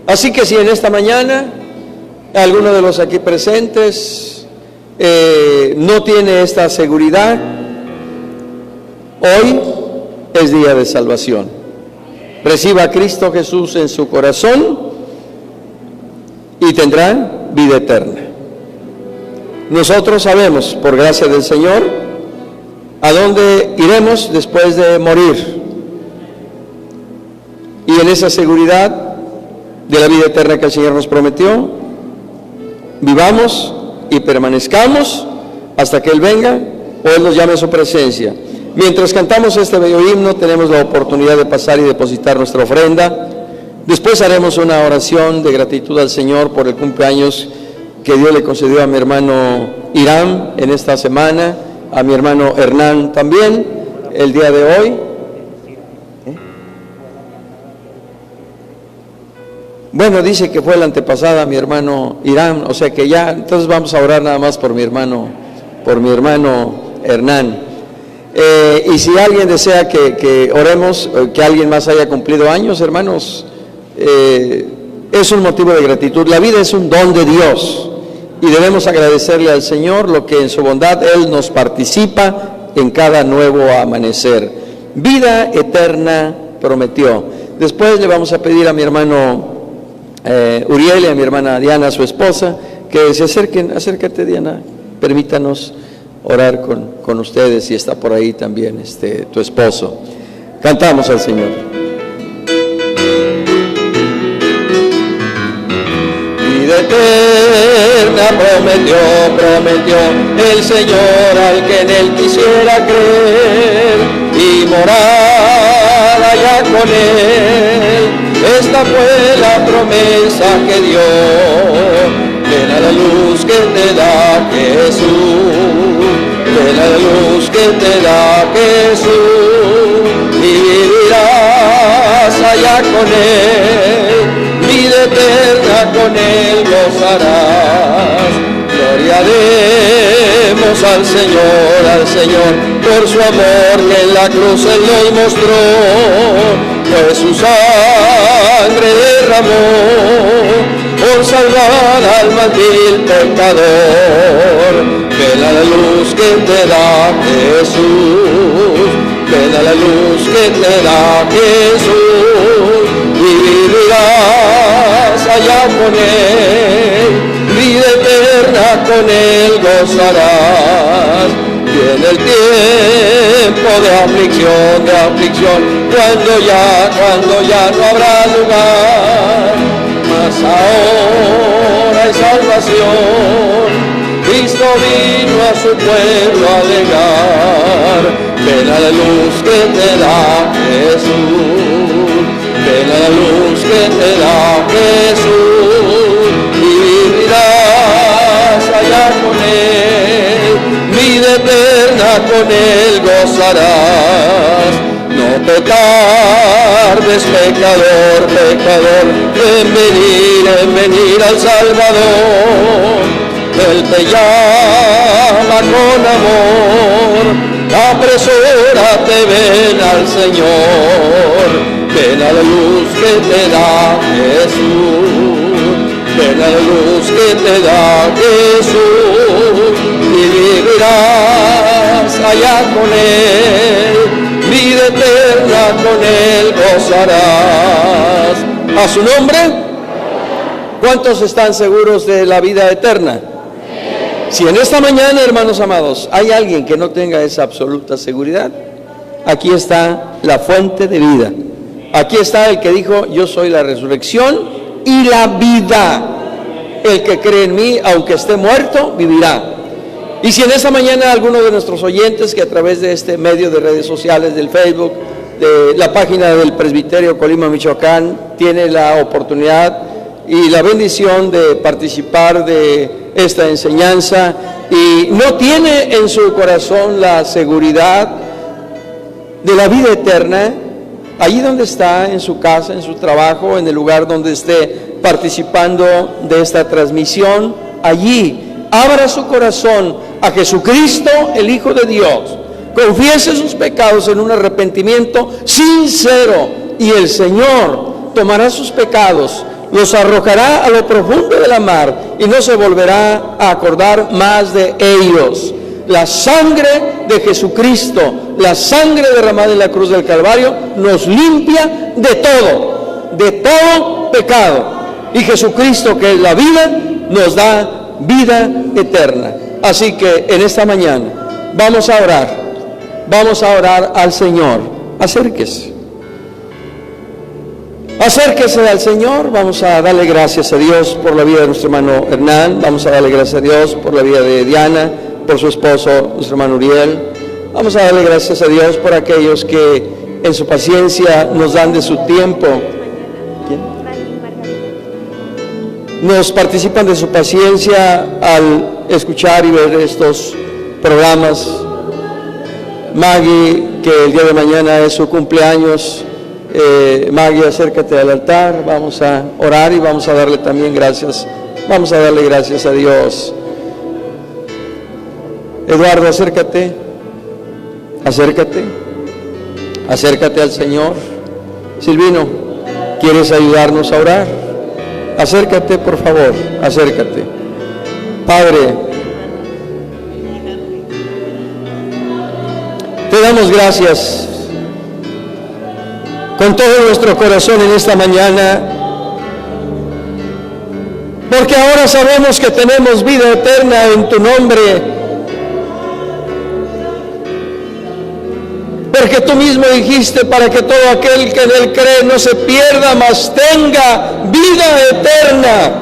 Así que si en esta mañana alguno de los aquí presentes no tiene esta seguridad, hoy es día de salvación. Reciba a Cristo Jesús en su corazón y tendrá vida eterna. Nosotros sabemos, por gracia del Señor, a dónde iremos después de morir. Y en esa seguridad de la vida eterna que el Señor nos prometió, vivamos y permanezcamos hasta que Él venga o Él nos llame a su presencia. Mientras cantamos este bello himno, tenemos la oportunidad de pasar y depositar nuestra ofrenda. Después haremos una oración de gratitud al Señor por el cumpleaños que Dios le concedió a mi hermano Irán en esta semana, a mi hermano Hernán también, el día de hoy. Bueno, dice que fue la antepasada mi hermano Irán, o sea que ya, entonces vamos a orar nada más por mi hermano Hernán. Y si alguien desea que oremos, que alguien más haya cumplido años, hermanos, es un motivo de gratitud. La vida es un don de Dios y debemos agradecerle al Señor lo que en su bondad Él nos participa en cada nuevo amanecer. Vida eterna prometió. Después le vamos a pedir a mi hermano Uriel y a mi hermana Diana, su esposa, que se acerquen. Acércate, Diana, permítanos orar con ustedes, si está por ahí también tu esposo. Cantamos al Señor. Vida eterna prometió el Señor al que en Él quisiera creer y morar allá con Él. Esta fue la promesa que dio. Ven a la luz que te da Jesús, ven a la luz que te da Jesús, y vivirás allá con Él, vida eterna con Él gozarás. Gloria demos al Señor, por su amor que en la cruz Él nos mostró, pues su sangre derramó por salvar al vil pecador. Ven a la luz que te da Jesús, ven a la luz que te da Jesús, y vivirás allá con Él, vida eterna con Él gozarás. Viene el tiempo de aflicción, cuando ya no habrá lugar, mas ahora hay salvación. Cristo vino a su pueblo a alegar. Ven a la luz que te da Jesús, ven a la gozarás. No te tardes, pecador, pecador, en venir al Salvador. Él te llama con amor, apresúrate, ven al Señor. Ven a la luz que te da Jesús, ven a la luz que te da Jesús, y vivirás allá con Él, vida eterna con Él gozarás. ¿A su nombre? ¿Cuántos están seguros de la vida eterna? Si en esta mañana, hermanos amados, hay alguien que no tenga esa absoluta seguridad, aquí está la fuente de vida. Aquí está el que dijo: yo soy la resurrección y la vida. El que cree en mí, aunque esté muerto, vivirá. Y si en esta mañana alguno de nuestros oyentes, que a través de este medio de redes sociales, del Facebook, de la página del Presbiterio Colima, Michoacán, tiene la oportunidad y la bendición de participar de esta enseñanza y no tiene en su corazón la seguridad de la vida eterna, allí donde está, en su casa, en su trabajo, en el lugar donde esté participando de esta transmisión, allí abra su corazón a Jesucristo, el Hijo de Dios, confiese sus pecados en un arrepentimiento sincero, y el Señor tomará sus pecados, los arrojará a lo profundo de la mar y no se volverá a acordar más de ellos. La sangre de Jesucristo, la sangre derramada en la cruz del Calvario, nos limpia de todo pecado. Y Jesucristo, que es la vida, nos da vida eterna. Así que en esta mañana vamos a orar al Señor. Acérquese al Señor. Vamos a darle gracias a Dios por la vida de nuestro hermano Hernán. Vamos a darle gracias a Dios por la vida de Diana, por su esposo, nuestro hermano Uriel. Vamos a darle gracias a Dios por aquellos que en su paciencia nos dan de su tiempo. ¿Quién? Nos participan de su paciencia al escuchar y ver estos programas. Maggie, que el día de mañana es su cumpleaños. Maggie, acércate al altar. Vamos a orar y vamos a darle también gracias. Vamos a darle gracias a Dios. Eduardo, acércate al Señor. Silvino, ¿quieres ayudarnos a orar? Acércate, por favor, acércate. Padre, te damos gracias con todo nuestro corazón en esta mañana, porque ahora sabemos que tenemos vida eterna en tu nombre. Porque tú mismo dijiste, para que todo aquel que en él cree no se pierda, mas tenga vida eterna.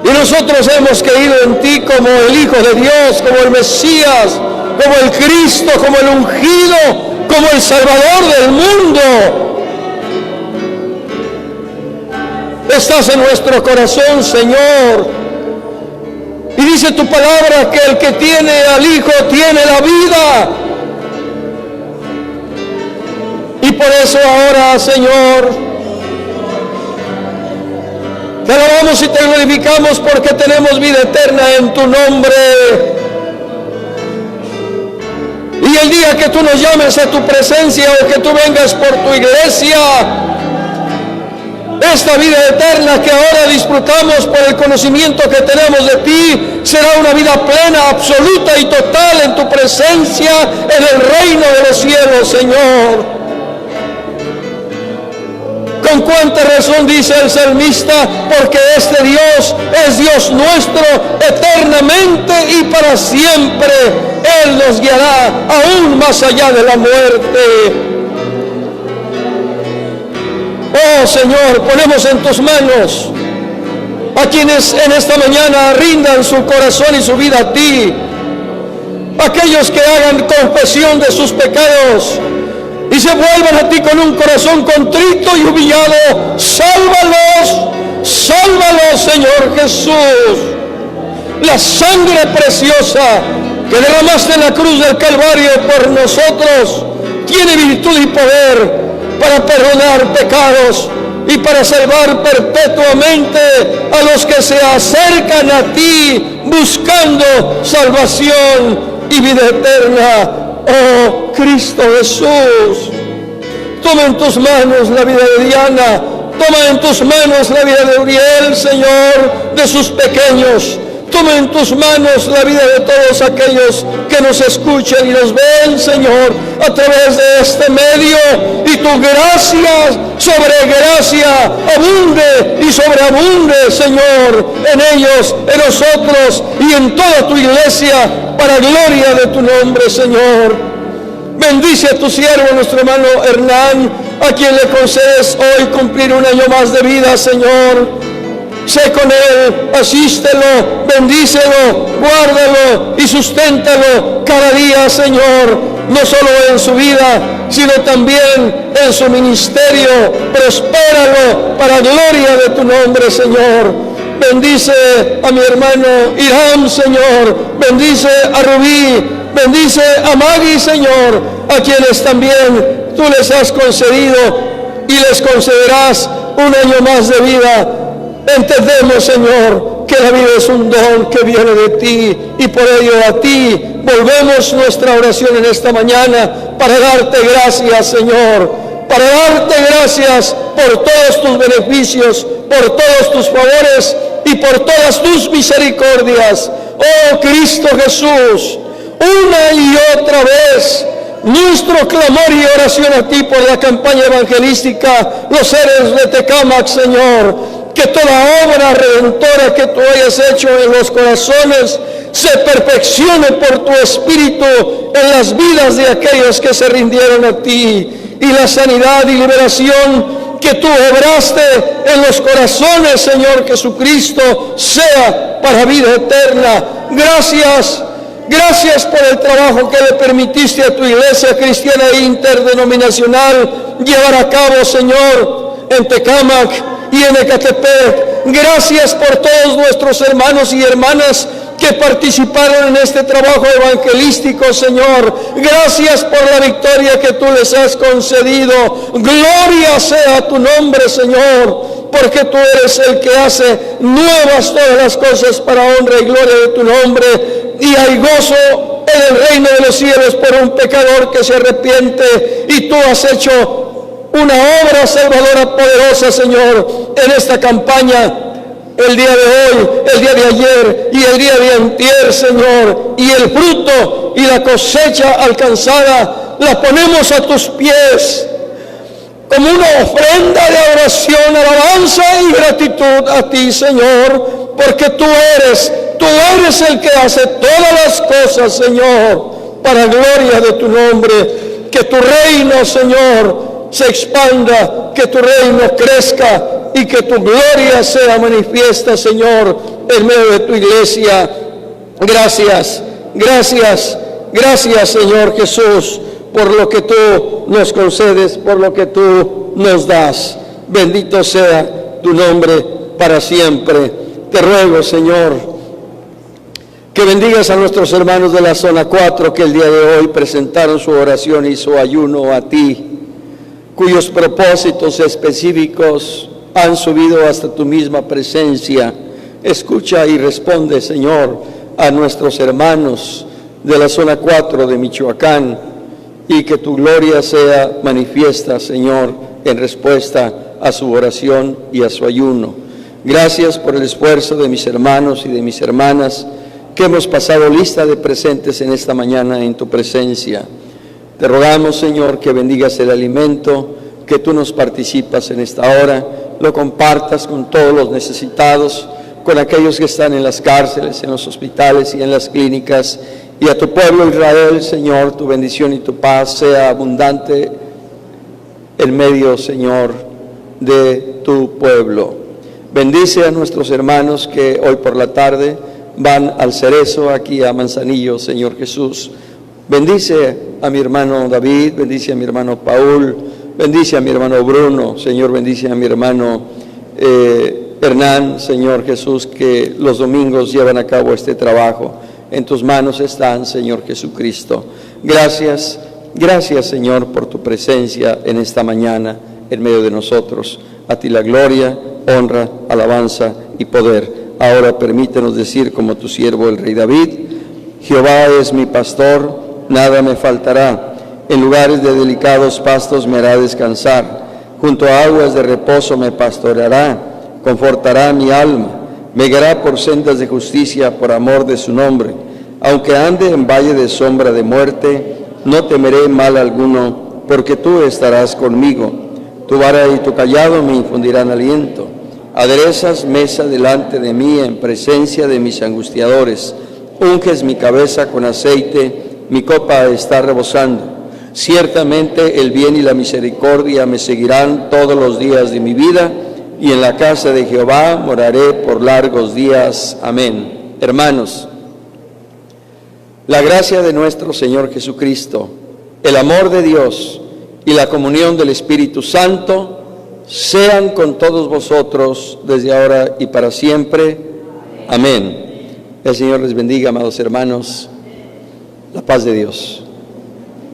Y nosotros hemos creído en ti como el Hijo de Dios, como el Mesías, como el Cristo, como el ungido, como el Salvador del mundo. Estás en nuestro corazón, Señor. Y dice tu palabra que el que tiene al Hijo tiene la vida. Y por eso ahora, Señor, te alabamos y te glorificamos, porque tenemos vida eterna en tu nombre. Y el día que tú nos llames a tu presencia, o que tú vengas por tu iglesia, esta vida eterna que ahora disfrutamos por el conocimiento que tenemos de ti, será una vida plena, absoluta y total en tu presencia, en el reino de los cielos, Señor. Con cuánta razón dice el salmista: porque este Dios es Dios nuestro eternamente y para siempre. Él nos guiará aún más allá de la muerte. Oh Señor, ponemos en tus manos a quienes en esta mañana rindan su corazón y su vida a ti. Aquellos que hagan confesión de sus pecados y se vuelvan a ti con un corazón contrito y humillado. Sálvalos, sálvalos, Señor Jesús. La sangre preciosa que derramaste en la cruz del Calvario por nosotros, tiene virtud y poder para perdonar pecados y para salvar perpetuamente a los que se acercan a ti buscando salvación y vida eterna. Oh Cristo Jesús, toma en tus manos la vida de Diana, toma en tus manos la vida de Uriel, Señor, de sus pequeños. Toma en tus manos la vida de todos aquellos que nos escuchan y nos ven, Señor, a través de este medio. Y tu gracia sobre gracia abunde y sobreabunde, Señor, en ellos, en nosotros y en toda tu iglesia, para gloria de tu nombre, Señor. Bendice a tu siervo, nuestro hermano Hernán, a quien le concedes hoy cumplir un año más de vida, Señor. Sé con él, asístelo, bendícelo, guárdalo y susténtalo cada día, Señor, no solo en su vida, sino también en su ministerio. Prospéralo para gloria de tu nombre, Señor. Bendice a mi hermano Irán, Señor. Bendice a Rubí, bendice a Maggie, Señor, a quienes también tú les has concedido y les concederás un año más de vida. Entendemos, Señor, que la vida es un don que viene de ti y por ello a ti volvemos nuestra oración en esta mañana para darte gracias, Señor, para darte gracias por todos tus beneficios, por todos tus favores y por todas tus misericordias. Oh Cristo Jesús, una y otra vez nuestro clamor y oración a ti por la campaña evangelística, los seres de Tecámac, Señor. Que toda obra redentora que tú hayas hecho en los corazones se perfeccione por tu Espíritu en las vidas de aquellos que se rindieron a ti. Y la sanidad y liberación que tú obraste en los corazones, Señor Jesucristo, sea para vida eterna. Gracias. Gracias por el trabajo que le permitiste a tu iglesia cristiana e interdenominacional llevar a cabo, Señor, en Tecámac y en Ecatepec. Gracias por todos nuestros hermanos y hermanas que participaron en este trabajo evangelístico, Señor. Gracias por la victoria que tú les has concedido. Gloria sea tu nombre, Señor, porque tú eres el que hace nuevas todas las cosas para honra y gloria de tu nombre. Y hay gozo en el reino de los cielos por un pecador que se arrepiente, y tú has hecho una obra salvadora poderosa, Señor, en esta campaña, el día de hoy, el día de ayer y el día de antier, Señor, y el fruto y la cosecha alcanzada la ponemos a tus pies como una ofrenda de adoración, alabanza y gratitud a ti, Señor, porque tú eres el que hace todas las cosas, Señor, para gloria de tu nombre. Que tu reino, Señor, se expanda, que tu reino crezca y que tu gloria sea manifiesta, Señor, en medio de tu iglesia. Gracias, gracias, gracias, Señor Jesús, por lo que tú nos concedes, por lo que tú nos das. Bendito sea tu nombre para siempre. Te ruego, Señor, que bendigas a nuestros hermanos de la zona 4 que el día de hoy presentaron su oración y su ayuno a ti, cuyos propósitos específicos han subido hasta tu misma presencia. Escucha y responde, Señor, a nuestros hermanos de la zona 4 de Michoacán, y que tu gloria sea manifiesta, Señor, en respuesta a su oración y a su ayuno. Gracias por el esfuerzo de mis hermanos y de mis hermanas que hemos pasado lista de presentes en esta mañana en tu presencia. Te rogamos, Señor, que bendigas el alimento que tú nos participas en esta hora, lo compartas con todos los necesitados, con aquellos que están en las cárceles, en los hospitales y en las clínicas, y a tu pueblo Israel, Señor, tu bendición y tu paz sea abundante en medio, Señor, de tu pueblo. Bendice a nuestros hermanos que hoy por la tarde van al Cerezo, aquí a Manzanillo, Señor Jesús. Bendice a mi hermano David, bendice a mi hermano Paul, bendice a mi hermano Bruno, Señor, bendice a mi hermano Hernán, Señor Jesús, que los domingos llevan a cabo este trabajo. En tus manos están, Señor Jesucristo. Gracias, gracias, Señor, por tu presencia en esta mañana en medio de nosotros. A ti la gloria, honra, alabanza y poder. Ahora permítenos decir como tu siervo el rey David: Jehová es mi pastor, nada me faltará. En lugares de delicados pastos me hará descansar. Junto a aguas de reposo me pastoreará, confortará mi alma. Me guiará por sendas de justicia por amor de su nombre. Aunque ande en valle de sombra de muerte, no temeré mal alguno, porque tú estarás conmigo. Tu vara y tu cayado me infundirán aliento. Aderezas mesa delante de mí en presencia de mis angustiadores. Unges mi cabeza con aceite, mi copa está rebosando. Ciertamente el bien y la misericordia me seguirán todos los días de mi vida, y en la casa de Jehová moraré por largos días. Amén. Hermanos, la gracia de nuestro Señor Jesucristo, el amor de Dios y la comunión del Espíritu Santo sean con todos vosotros desde ahora y para siempre. Amén. El Señor les bendiga, amados hermanos. La paz de Dios.